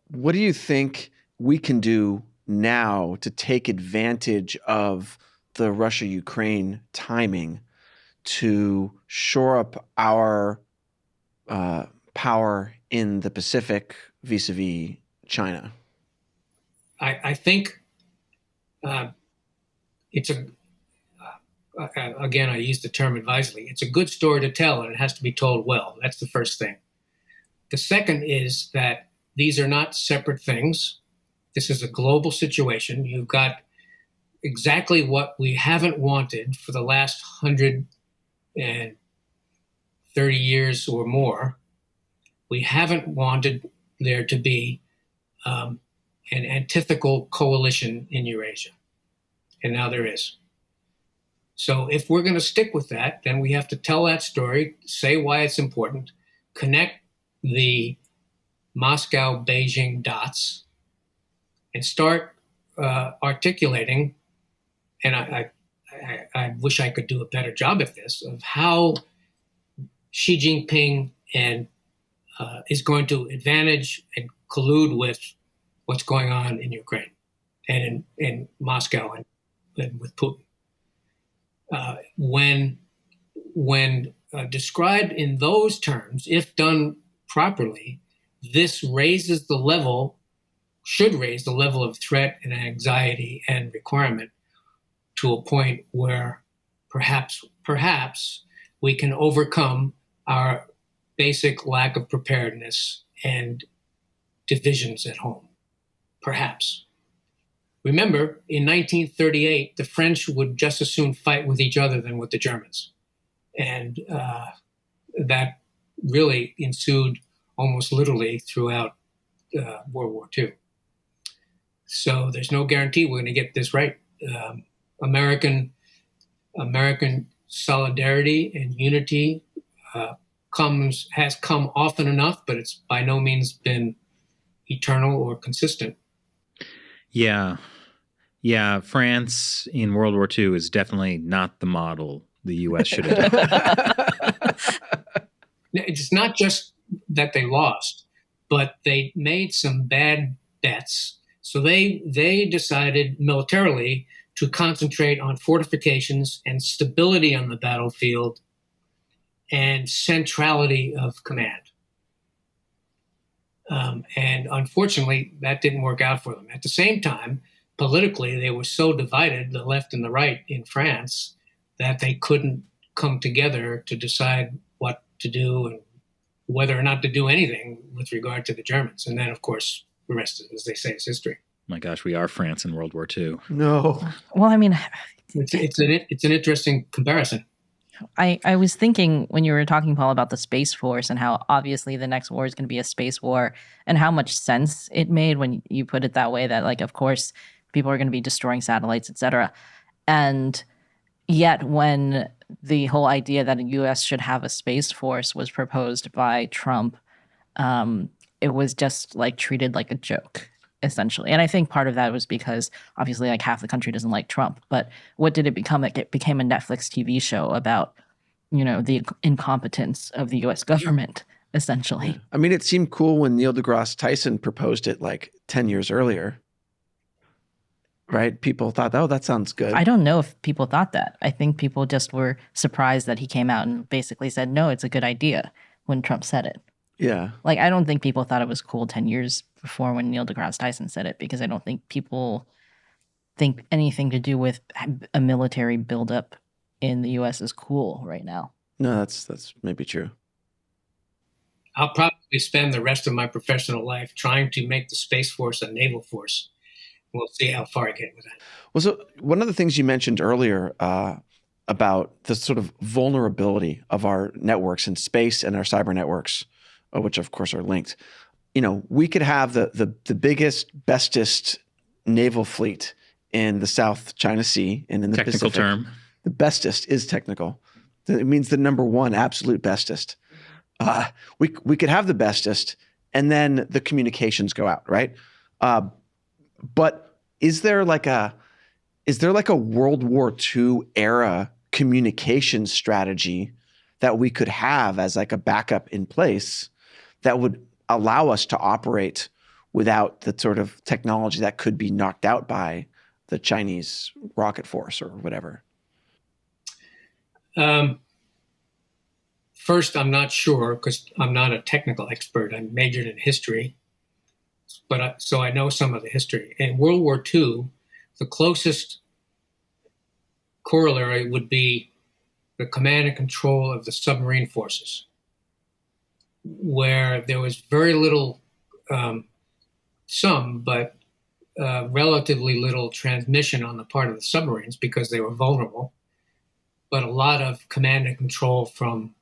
What do you think we can do now to take advantage of the Russia-Ukraine timing to shore up our power in the Pacific vis-a-vis China? I think it's again, I use the term advisedly. It's a good story to tell, and it has to be told well. That's the first thing. The second is that these are not separate things. This is a global situation. You've got exactly what we haven't wanted for the last 130 years or more. We haven't wanted there to be an antithetical coalition in Eurasia. And now there is. So if we're going to stick with that, then we have to tell that story, say why it's important, connect the Moscow-Beijing dots, and start articulating, and I wish I could do a better job at this, of how Xi Jinping is going to advantage and collude with what's going on in Ukraine and in Moscow and with Putin. When described in those terms, if done properly, this should raise the level of threat and anxiety and requirement to a point where perhaps we can overcome our basic lack of preparedness and divisions at home. Perhaps. Remember, in 1938, the French would just as soon fight with each other than with the Germans. And that really ensued almost literally throughout World War II. So there's no guarantee we're going to get this right. American solidarity and unity has come often enough, but it's by no means been eternal or consistent. Yeah. France in World War II is definitely not the model the U.S. should have done. It's not just that they lost, but they made some bad bets. So they decided militarily to concentrate on fortifications and stability on the battlefield and centrality of command. And unfortunately, that didn't work out for them. At the same time, politically, they were so divided, the left and the right in France, that they couldn't come together to decide what to do and whether or not to do anything with regard to the Germans. And then, of course, the rest, as they say, is history. My gosh, we are France in World War II. No. Well, I mean, it's an interesting comparison. I was thinking when you were talking, Paul, about the Space Force and how obviously the next war is going to be a space war, and how much sense it made when you put it that way, that, like, of course, people are going to be destroying satellites, et cetera. And yet when the whole idea that the U.S. should have a Space Force was proposed by Trump, it was just like treated like a joke, essentially. And I think part of that was because obviously like half the country doesn't like Trump. But what did it become? It became a Netflix TV show about, the incompetence of the U.S. government, essentially. I mean, it seemed cool when Neil deGrasse Tyson proposed it like 10 years earlier. Right? People thought, oh, that sounds good. I don't know if people thought that. I think people just were surprised that he came out and basically said, no, it's a good idea when Trump said it. Yeah. Like, I don't think people thought it was cool 10 years before when Neil deGrasse Tyson said it, because I don't think people think anything to do with a military buildup in the U.S. is cool right now. No, that's maybe true. I'll probably spend the rest of my professional life trying to make the Space Force a naval force. We'll see how far I get with that. Well, so one of the things you mentioned earlier about the sort of vulnerability of our networks in space and our cyber networks, which of course are linked. We could have the biggest, bestest naval fleet in the South China Sea and in the Technical Pacific. term. The bestest is technical. It means the number one, absolute bestest. We could have the bestest, and then the communications go out, right? But is there like is there like a World War II era communication strategy that we could have as like a backup in place that would allow us to operate without the sort of technology that could be knocked out by the Chinese rocket force or whatever? First, I'm not sure because I'm not a technical expert. I majored in history, but so I know some of the history. In World War II, the closest corollary would be the command and control of the submarine forces, where there was very little, but relatively little transmission on the part of the submarines because they were vulnerable, but a lot of command and control from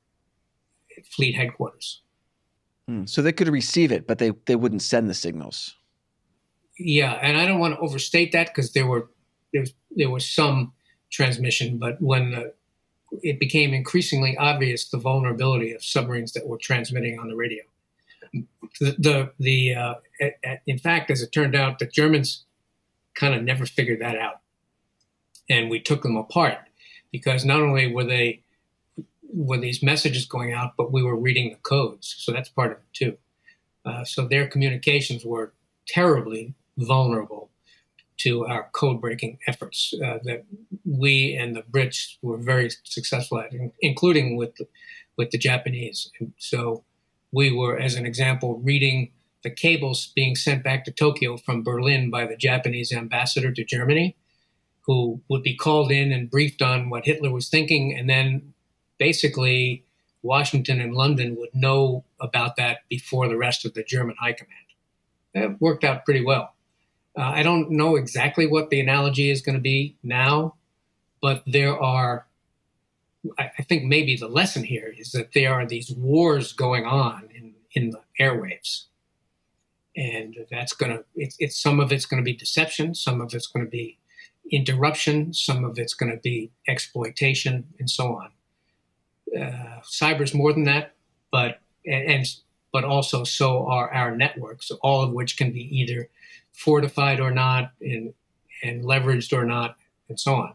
fleet headquarters. So they could receive it, but they wouldn't send the signals. Yeah, and I don't want to overstate that because there was some transmission, but when it became increasingly obvious the vulnerability of submarines that were transmitting on the radio. In fact, as it turned out, the Germans kind of never figured that out, and we took them apart because not only were these messages going out, but we were reading the codes, so that's part of it too. So their communications were terribly vulnerable to our code-breaking efforts that we and the Brits were very successful at, including with the Japanese. And so we were, as an example, reading the cables being sent back to Tokyo from Berlin by the Japanese ambassador to Germany, who would be called in and briefed on what Hitler was thinking, and then basically Washington and London would know about that before the rest of the German high command. It worked out pretty well. I don't know exactly what the analogy is going to be now, but I think maybe the lesson here is that there are these wars going on in the airwaves. And that's some of it's going to be deception, some of it's going to be interruption, some of it's going to be exploitation, and so on. Cyber's more than that, but also so are our networks, all of which can be either fortified or not, and leveraged or not, and so on.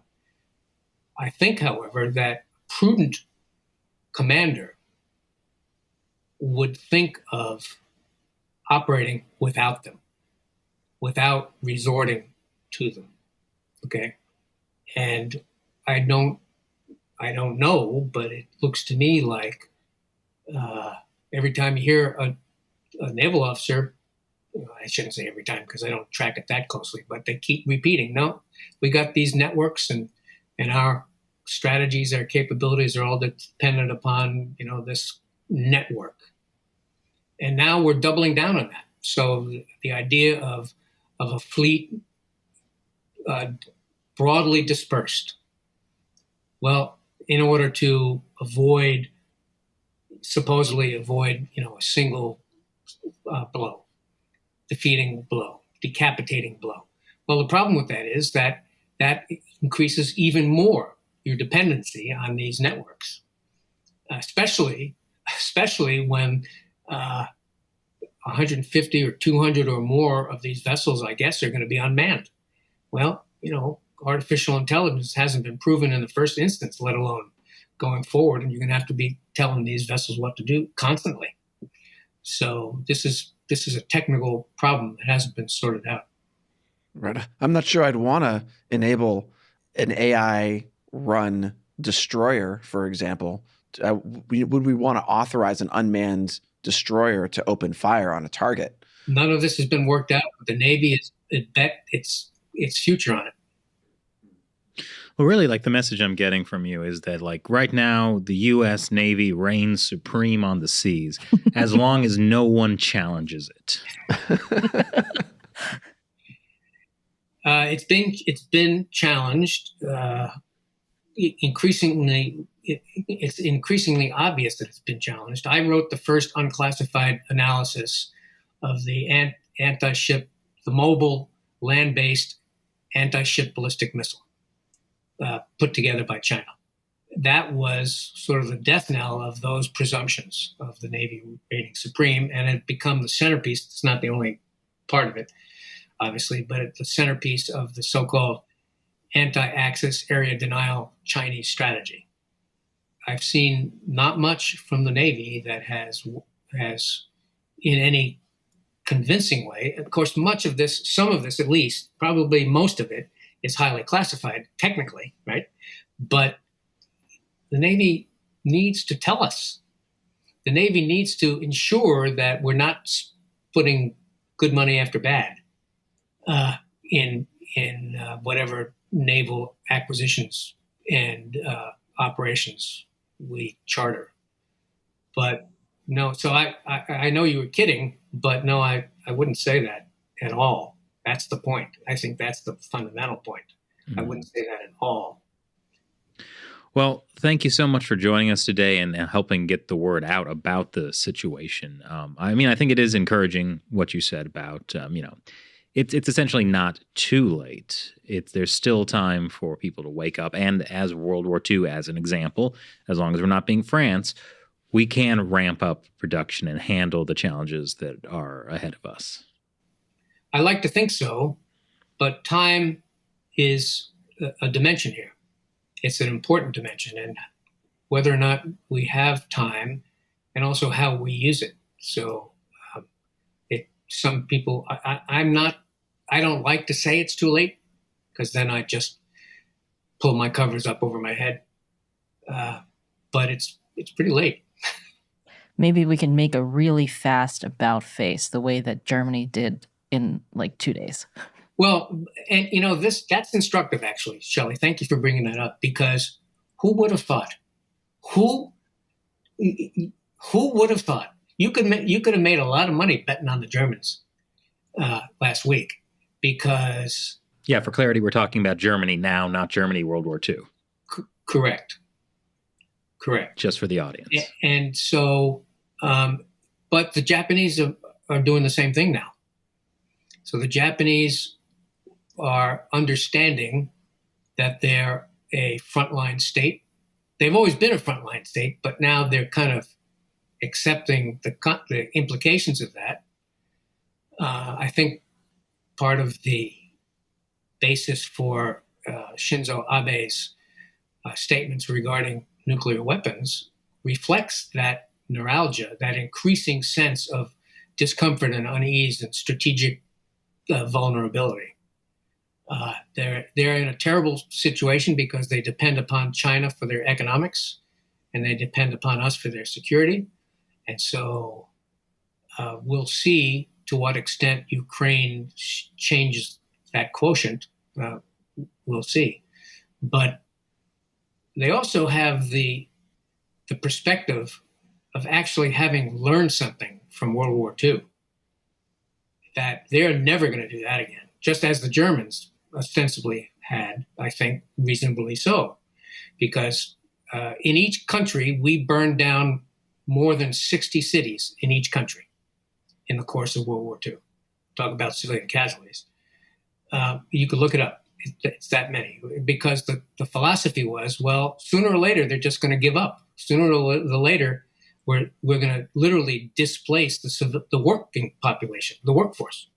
I think, however, that prudent commander would think of operating without them, without resorting to them. Okay, and I don't know, but it looks to me like every time you hear a naval officer, I shouldn't say every time because I don't track it that closely, but they keep repeating, no, we got these networks and our strategies, our capabilities are all dependent upon, this network. And now we're doubling down on that. So the idea of a fleet broadly dispersed, well, in order to supposedly avoid, a single blow, defeating blow, decapitating blow. Well, the problem with that is that increases even more your dependency on these networks, especially when 150 or 200 or more of these vessels, I guess, are going to be unmanned. Well, artificial intelligence hasn't been proven in the first instance, let alone going forward, and you're going to have to be telling these vessels what to do constantly. So this is a technical problem that hasn't been sorted out. Right. I'm not sure I'd want to enable an AI-run destroyer, for example. Would we want to authorize an unmanned destroyer to open fire on a target? None of this has been worked out. The Navy has bet its future on it. Well, really, the message I'm getting from you is that, right now, the U.S. Navy reigns supreme on the seas as long as no one challenges it. It's been challenged. It's increasingly obvious that it's been challenged. I wrote the first unclassified analysis of the anti-ship, the mobile land-based anti-ship ballistic missile put together by China. That was sort of the death knell of those presumptions of the Navy reigning supreme, and it become the centerpiece. It's not the only part of it, obviously, but it's the centerpiece of the so-called anti-Axis area denial Chinese strategy. I've seen not much from the Navy that has in any convincing way. Of course, much of this, some of this at least, probably most of it, is highly classified technically, right? But the Navy needs to tell us. The Navy needs to ensure that we're not putting good money after bad in whatever naval acquisitions and operations we charter. But no, so I know you were kidding, but no, I wouldn't say that at all. That's the point. I think that's the fundamental point. I wouldn't say that at all. Well, thank you so much for joining us today and helping get the word out about the situation. I mean, I think it is encouraging what you said about, it's essentially not too late. There's still time for people to wake up. And as World War II, as an example, as long as we're not being France, we can ramp up production and handle the challenges that are ahead of us. I like to think so, but time is a dimension here. It's an important dimension, and whether or not we have time and also how we use it. So some people, I don't like to say it's too late, because then I just pull my covers up over my head. But it's pretty late. Maybe we can make a really fast about face the way that Germany did in like 2 days. Well, and that's instructive, actually, Shelley. Thank you for bringing that up, because who would have thought? Who would have thought? You could have made a lot of money betting on the Germans last week, because yeah, for clarity, we're talking about Germany now, not Germany World War II. Correct. Just for the audience. And so, but the Japanese are doing the same thing now. So the Japanese are understanding that they're a frontline state. They've always been a frontline state, but now they're kind of accepting the implications of that. I think part of the basis for Shinzo Abe's statements regarding nuclear weapons reflects that neuralgia, that increasing sense of discomfort and unease and strategic vulnerability. They're in a terrible situation because they depend upon China for their economics, and they depend upon us for their security. And so we'll see to what extent Ukraine changes that quotient. We'll see. But they also have the perspective of actually having learned something from World War II, that they're never going to do that again, just as the Germans ostensibly had, I think, reasonably so. Because in each country, we burned down more than 60 cities in each country in the course of World War II. Talk about civilian casualties. You could look it up. It's that many. Because the philosophy was, well, sooner or later, they're just going to give up. Sooner or later, we're going to literally displace the working population, the workforce.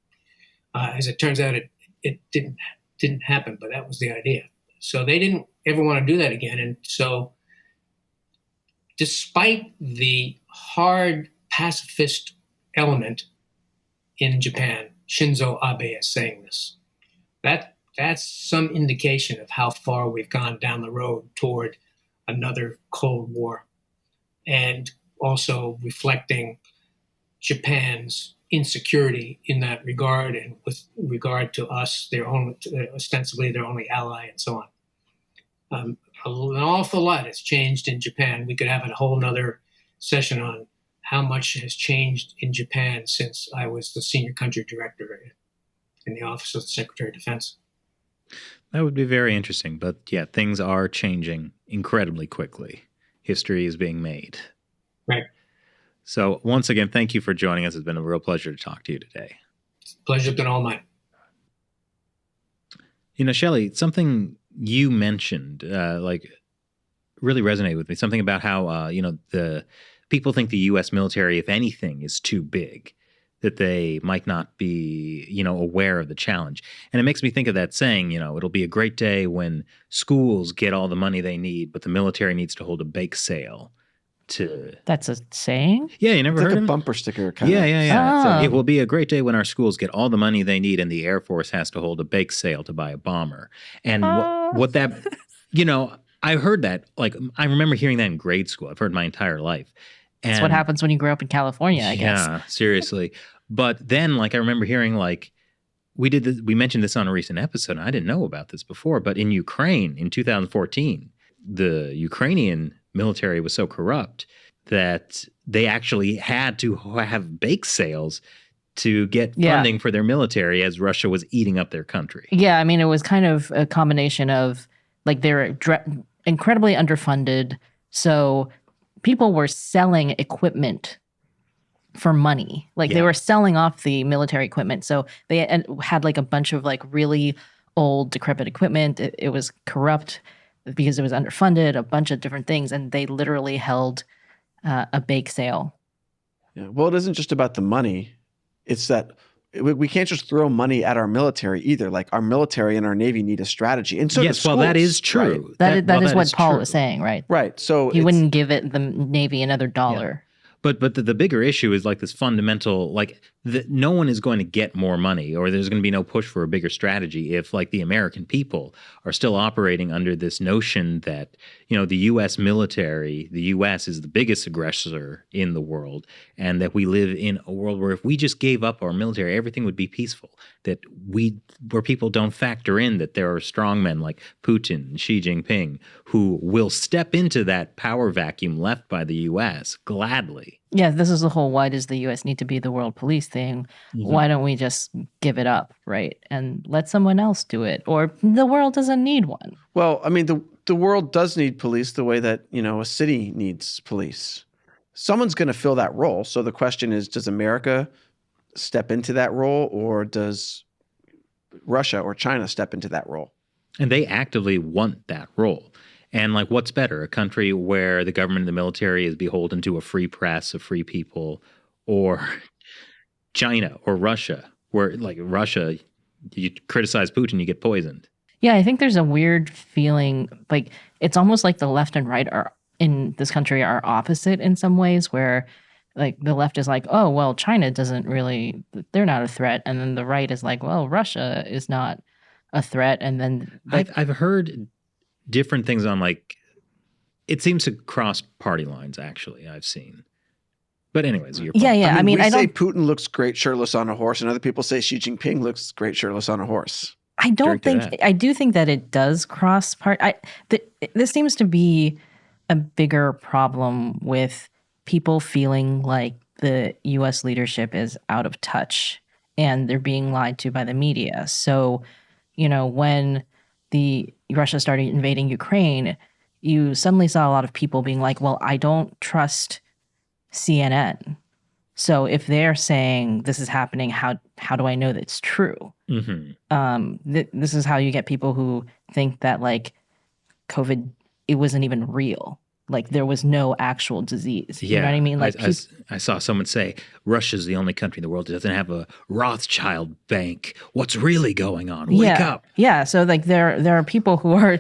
As it turns out, it didn't happen, but that was the idea. So they didn't ever want to do that again. And so despite the hard pacifist element in Japan, Shinzo Abe is saying this. That's some indication of how far we've gone down the road toward another Cold War, and also reflecting Japan's insecurity in that regard, and with regard to us, ostensibly their only ally, and so on. An awful lot has changed in Japan. We could have a whole nother session on how much has changed in Japan since I was the senior country director in the Office of the Secretary of Defense. That would be very interesting. But yeah, things are changing incredibly quickly. History is being made. Right. So once again, thank you for joining us. It's been a real pleasure to talk to you today. Pleasure's been all mine. Shelley, something you mentioned, really resonated with me. Something about how, the people think the U.S. military, if anything, is too big. that they might not be, aware of the challenge. And it makes me think of that saying, it'll be a great day when schools get all the money they need, but the military needs to hold a bake sale to... That's a saying? Yeah, you never It's heard like of a it? bumper sticker kind Yeah, of. yeah, yeah. Oh. It will be a great day when our schools get all the money they need and the Air Force has to hold a bake sale to buy a bomber. And what that, I heard that, I remember hearing that in grade school. I've heard my entire life. That's what happens when you grow up in California, I guess. Yeah, seriously. But then, I remember hearing, we mentioned this on a recent episode, and I didn't know about this before, but in Ukraine in 2014, the Ukrainian military was so corrupt that they actually had to have bake sales to get funding for their military as Russia was eating up their country. Yeah, I mean, it was kind of a combination of, they're incredibly underfunded, so people were selling equipment for money. They were selling off the military equipment. So they had a bunch of really old decrepit equipment. It was corrupt because it was underfunded, a bunch of different things. And they literally held a bake sale. Yeah. Well, it isn't just about the money. It's that we can't just throw money at our military either. Our military and our Navy need a strategy. And so yes, well, that is true. Right? That is what Paul was saying, right? Right. So he wouldn't give it the Navy another dollar. Yeah. But the bigger issue is this fundamental, no one is going to get more money, or there's going to be no push for a bigger strategy if the American people are still operating under this notion that, the U.S. military, the U.S. is the biggest aggressor in the world, and that we live in a world where if we just gave up our military, everything would be peaceful. Where people don't factor in that there are strongmen like Putin and Xi Jinping who will step into that power vacuum left by the U.S. gladly. Yeah, this is the whole why does the U.S. need to be the world police thing? Mm-hmm. Why don't we just give it up, right? And let someone else do it? Or the world doesn't need one. Well, I mean, the world does need police the way that, a city needs police. Someone's going to fill that role. So the question is, does America step into that role, or does Russia or China step into that role? And they actively want that role. And what's better, a country where the government and the military is beholden to a free press, of free people, or China or Russia, where Russia, you criticize Putin, you get poisoned. Yeah, I think there's a weird feeling, it's almost like the left and right are in this country are opposite in some ways, where the left is oh, well, China doesn't really, they're not a threat. And then the right is well, Russia is not a threat. And then I've heard different things on it seems to cross party lines, actually, I've seen. But anyways, your point. Yeah. I mean, we say Putin looks great shirtless on a horse, and other people say Xi Jinping looks great shirtless on a horse. I do think that it does cross this seems to be a bigger problem with people feeling like the U.S. leadership is out of touch and they're being lied to by the media. So, when Russia started invading Ukraine, you suddenly saw a lot of people being well, I don't trust CNN. So if they're saying this is happening, how do I know that it's true? Mm-hmm. This is how you get people who think that COVID, it wasn't even real. There was no actual disease. You know what I mean? I saw someone say, Russia's the only country in the world that doesn't have a Rothschild bank. What's really going on? Wake up. Yeah. So there are people who are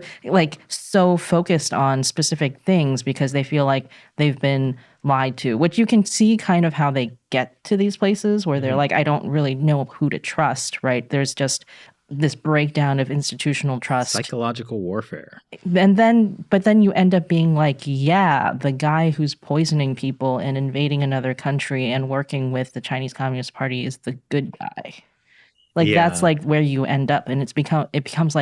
so focused on specific things because they feel like they've been lied to, which you can see kind of how they get to these places where they're I don't really know who to trust, right? There's just this breakdown of institutional trust. Psychological warfare. But then you end up being yeah, the guy who's poisoning people and invading another country and working with the Chinese Communist Party is the good guy. That's where you end up. And it becomes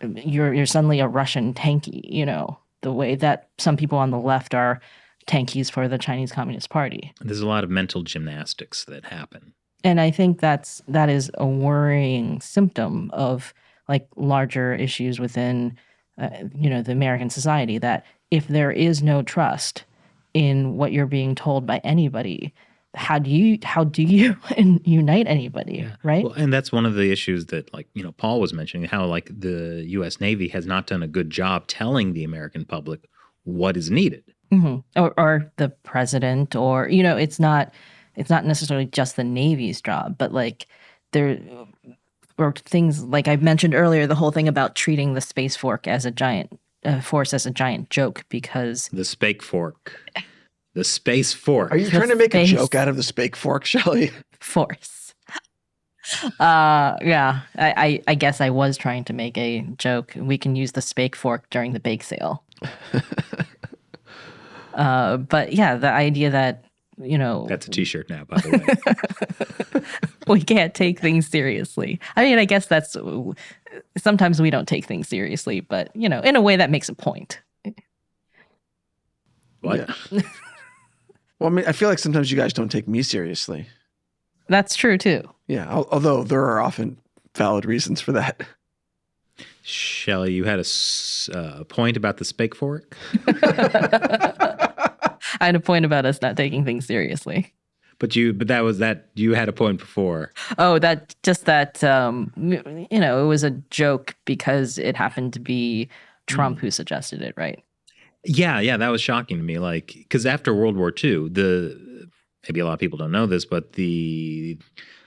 you're suddenly a Russian tanky, the way that some people on the left are tankies for the Chinese Communist Party. There's a lot of mental gymnastics that happen. And I think that is a worrying symptom of larger issues within, the American society, that if there is no trust in what you're being told by anybody, how do you unite anybody, right? Well, and that's one of the issues that Paul was mentioning, how the U.S. Navy has not done a good job telling the American public what is needed. Mm-hmm. Or the president, or, it's not... it's not necessarily just the Navy's job, but like there were things like I mentioned earlier, the whole thing about treating the space force as a giant joke because The spake fork. The space fork. Are you trying to make a joke out of the spake fork, Shelley? force. Yeah, I guess I was trying to make a joke. We can use the spake fork during the bake sale. But yeah, the idea that, That's a t-shirt now, by the way. we can't take things seriously. I mean, I guess that's sometimes we don't take things seriously, but in a way that makes a point. What? Yeah. Well, I mean, I feel like sometimes you guys don't take me seriously. That's true too. Yeah, although there are often valid reasons for that. Shelley, you had a point about the spake fork? I had a point about us not taking things seriously. But you had a point before. Oh, it was a joke because it happened to be Trump who suggested it, right? Yeah, that was shocking to me. Like, because after World War II, maybe a lot of people don't know this, but I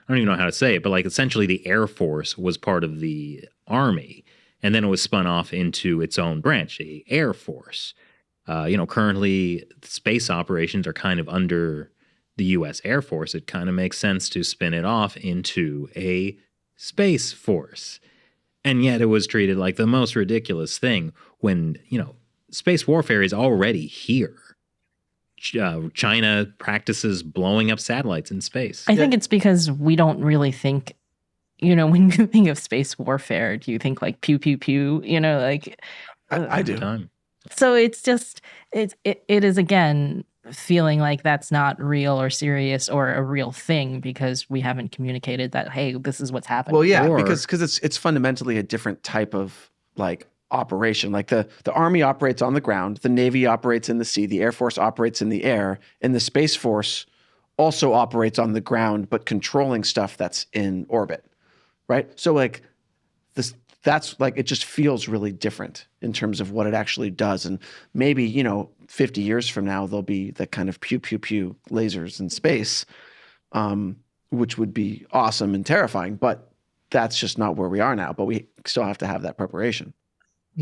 don't even know how to say it, but like essentially the Air Force was part of the Army, and then it was spun off into its own branch, the Air Force. Currently space operations are kind of under the U.S. Air Force. It kind of makes sense to spin it off into a space force. And yet it was treated like the most ridiculous thing when, space warfare is already here. China practices blowing up satellites in space. I think it's because we don't really think, when you think of space warfare, do you think like pew, pew, pew, like... I do. Time. So it's just, it is again feeling like that's not real or serious or a real thing because we haven't communicated that, hey, this is what's happening. Well, yeah, because it's fundamentally a different type of like operation. Like the Army operates on the ground, the Navy operates in the sea, the Air Force operates in the air, and the Space Force also operates on the ground, but controlling stuff that's in orbit, right? So like that's like, it just feels really different in terms of what it actually does. And maybe, 50 years from now, there'll be the kind of pew, pew, pew lasers in space, which would be awesome and terrifying, but that's just not where we are now. But we still have to have that preparation.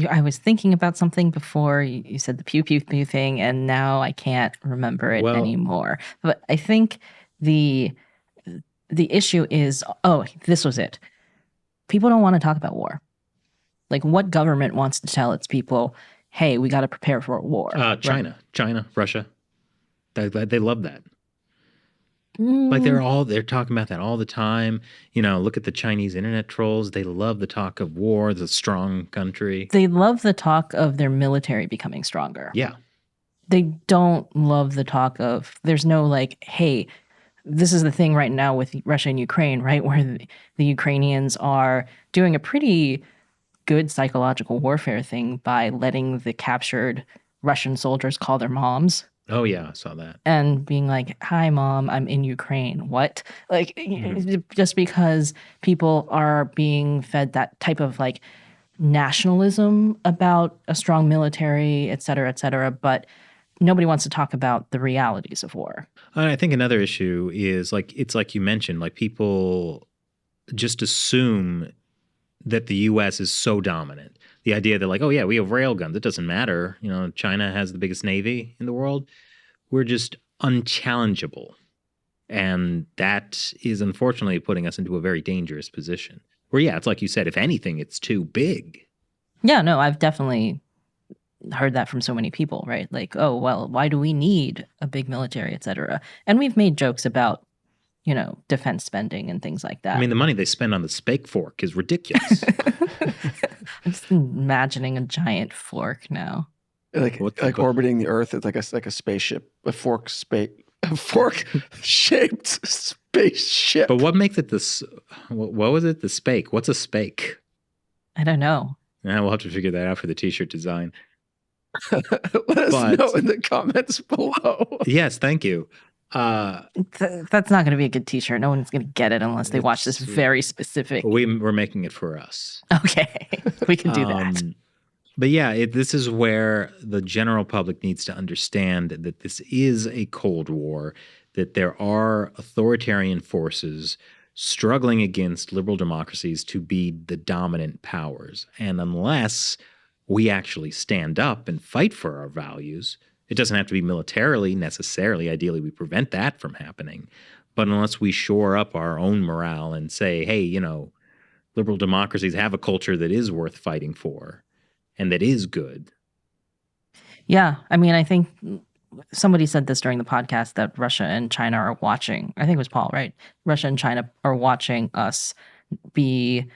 I was thinking about something before you said the pew, pew, pew thing, and now I can't remember it anymore. But I think the issue is, this was it. People don't want to talk about war. Like, what government wants to tell its people, hey, we got to prepare for a war? China, Russia. They love that. Like they're talking about that all the time. Look at the Chinese internet trolls. They love the talk of war, the strong country. They love the talk of their military becoming stronger. Yeah. They don't love the talk of, there's no like, hey, this is the thing right now with Russia and Ukraine, right? Where the Ukrainians are doing a pretty good psychological warfare thing by letting the captured Russian soldiers call their moms. Oh, yeah, I saw that. And being like, hi, Mom, I'm in Ukraine. What? Like, just because people are being fed that type of like nationalism about a strong military, et cetera, but nobody wants to talk about the realities of war. I think another issue is like, it's like you mentioned, like people just assume that the U.S. is so dominant. The idea that like, oh yeah, we have railguns. It doesn't matter. China has the biggest navy in the world. We're just unchallengeable. And that is unfortunately putting us into a very dangerous position. Where yeah, it's like you said, if anything, it's too big. Yeah, no, I've definitely heard that from so many people, right? Like, oh, well, why do we need a big military, et cetera? And we've made jokes about defense spending and things like that. I mean, the money they spend on the spake fork is ridiculous. I'm just imagining a giant fork now. Like orbiting the Earth. It's like a spaceship, a fork-shaped spaceship. But what makes it this? What was it? The spake. What's a spake? I don't know. Yeah, we'll have to figure that out for the t-shirt design. Let us know in the comments below. Yes, thank you. That's not going to be a good t-shirt. No one's going to get it unless they watch this very specific. We're making it for us. Okay, we can do that. But yeah, this is where the general public needs to understand that this is a Cold War. that there are authoritarian forces struggling against liberal democracies to be the dominant powers. And unless we actually stand up and fight for our values, it doesn't have to be militarily necessarily. Ideally, we prevent that from happening. But unless we shore up our own morale and say, hey, you know, liberal democracies have a culture that is worth fighting for and that is good. Yeah. I mean, I think somebody said this during the podcast that Russia and China are watching. I think it was Paul, right? Russia and China are watching us be,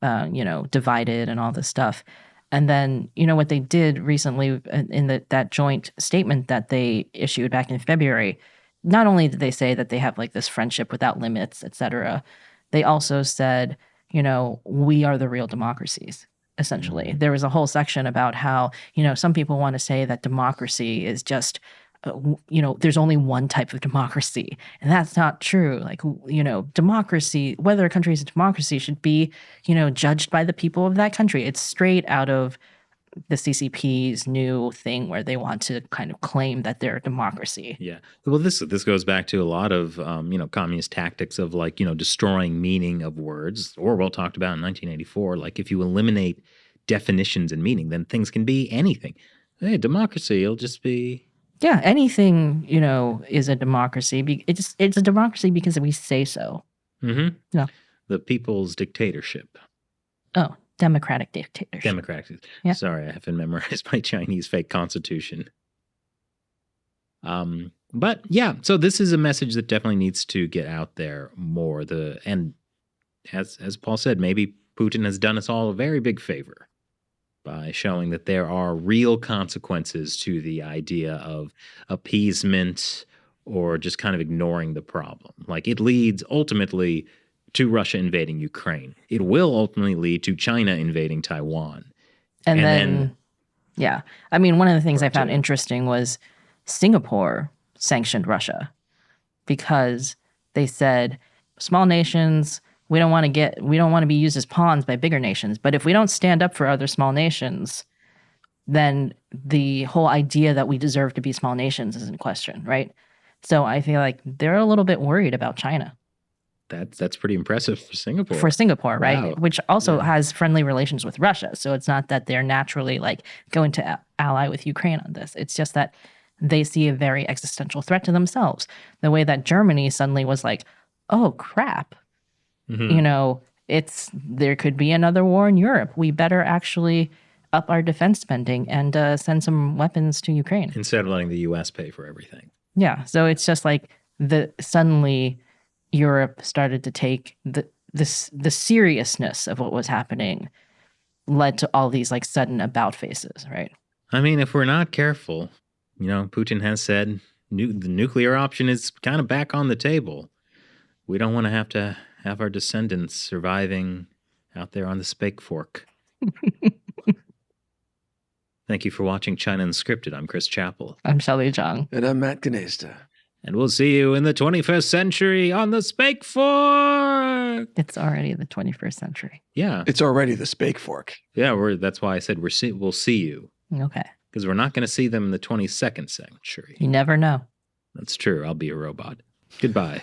divided and all this stuff. And then, what they did recently in that joint statement that they issued back in February, not only did they say that they have like this friendship without limits, et cetera, they also said, we are the real democracies, essentially. There was a whole section about how, some people want to say that democracy is just, there's only one type of democracy. And that's not true. Like, democracy, whether a country is a democracy should be, judged by the people of that country. It's straight out of the CCP's new thing where they want to kind of claim that they're a democracy. Yeah. Well, this goes back to a lot of, communist tactics of like, destroying meaning of words. Orwell talked about in 1984, like if you eliminate definitions and meaning, then things can be anything. Hey, democracy, it'll just be... Yeah, anything, is a democracy. It's a democracy because we say so. Mm-hmm. Yeah. The people's dictatorship. Oh, democratic dictatorship. Democratic. Yeah. Sorry, I haven't memorized my Chinese fake constitution. But yeah, so this is a message that definitely needs to get out there more. And as Paul said, maybe Putin has done us all a very big favor by showing that there are real consequences to the idea of appeasement or just kind of ignoring the problem. Like it leads ultimately to Russia invading Ukraine. It will ultimately lead to China invading Taiwan. And then, yeah. I mean, one of the things I found two. interesting was Singapore sanctioned Russia because they said small nations, we don't want to be used as pawns by bigger nations. But if we don't stand up for other small nations, then the whole idea that we deserve to be small nations is in question, right? So I feel like they're a little bit worried about China. That's pretty impressive for Singapore. For Singapore, right? Wow. Which also has friendly relations with Russia. So it's not that they're naturally like going to ally with Ukraine on this. It's just that they see a very existential threat to themselves. The way that Germany suddenly was like, oh, crap. Mm-hmm. There could be another war in Europe. We better actually up our defense spending and send some weapons to Ukraine. Instead of letting the U.S. pay for everything. Yeah. So it's just like suddenly Europe started to take the seriousness of what was happening led to all these like sudden about faces, right? I mean, if we're not careful, Putin has said the nuclear option is kind of back on the table. We don't want to have our descendants surviving out there on the Spake Fork. Thank you for watching China Unscripted. I'm Chris Chappell. I'm Shelley Zhang. And I'm Matt Gnesta. And we'll see you in the 21st century on the Spake Fork. It's already the 21st century. Yeah. It's already the Spake Fork. Yeah, that's why I said we'll see you. Okay. Because we're not going to see them in the 22nd century. You never know. That's true. I'll be a robot. Goodbye.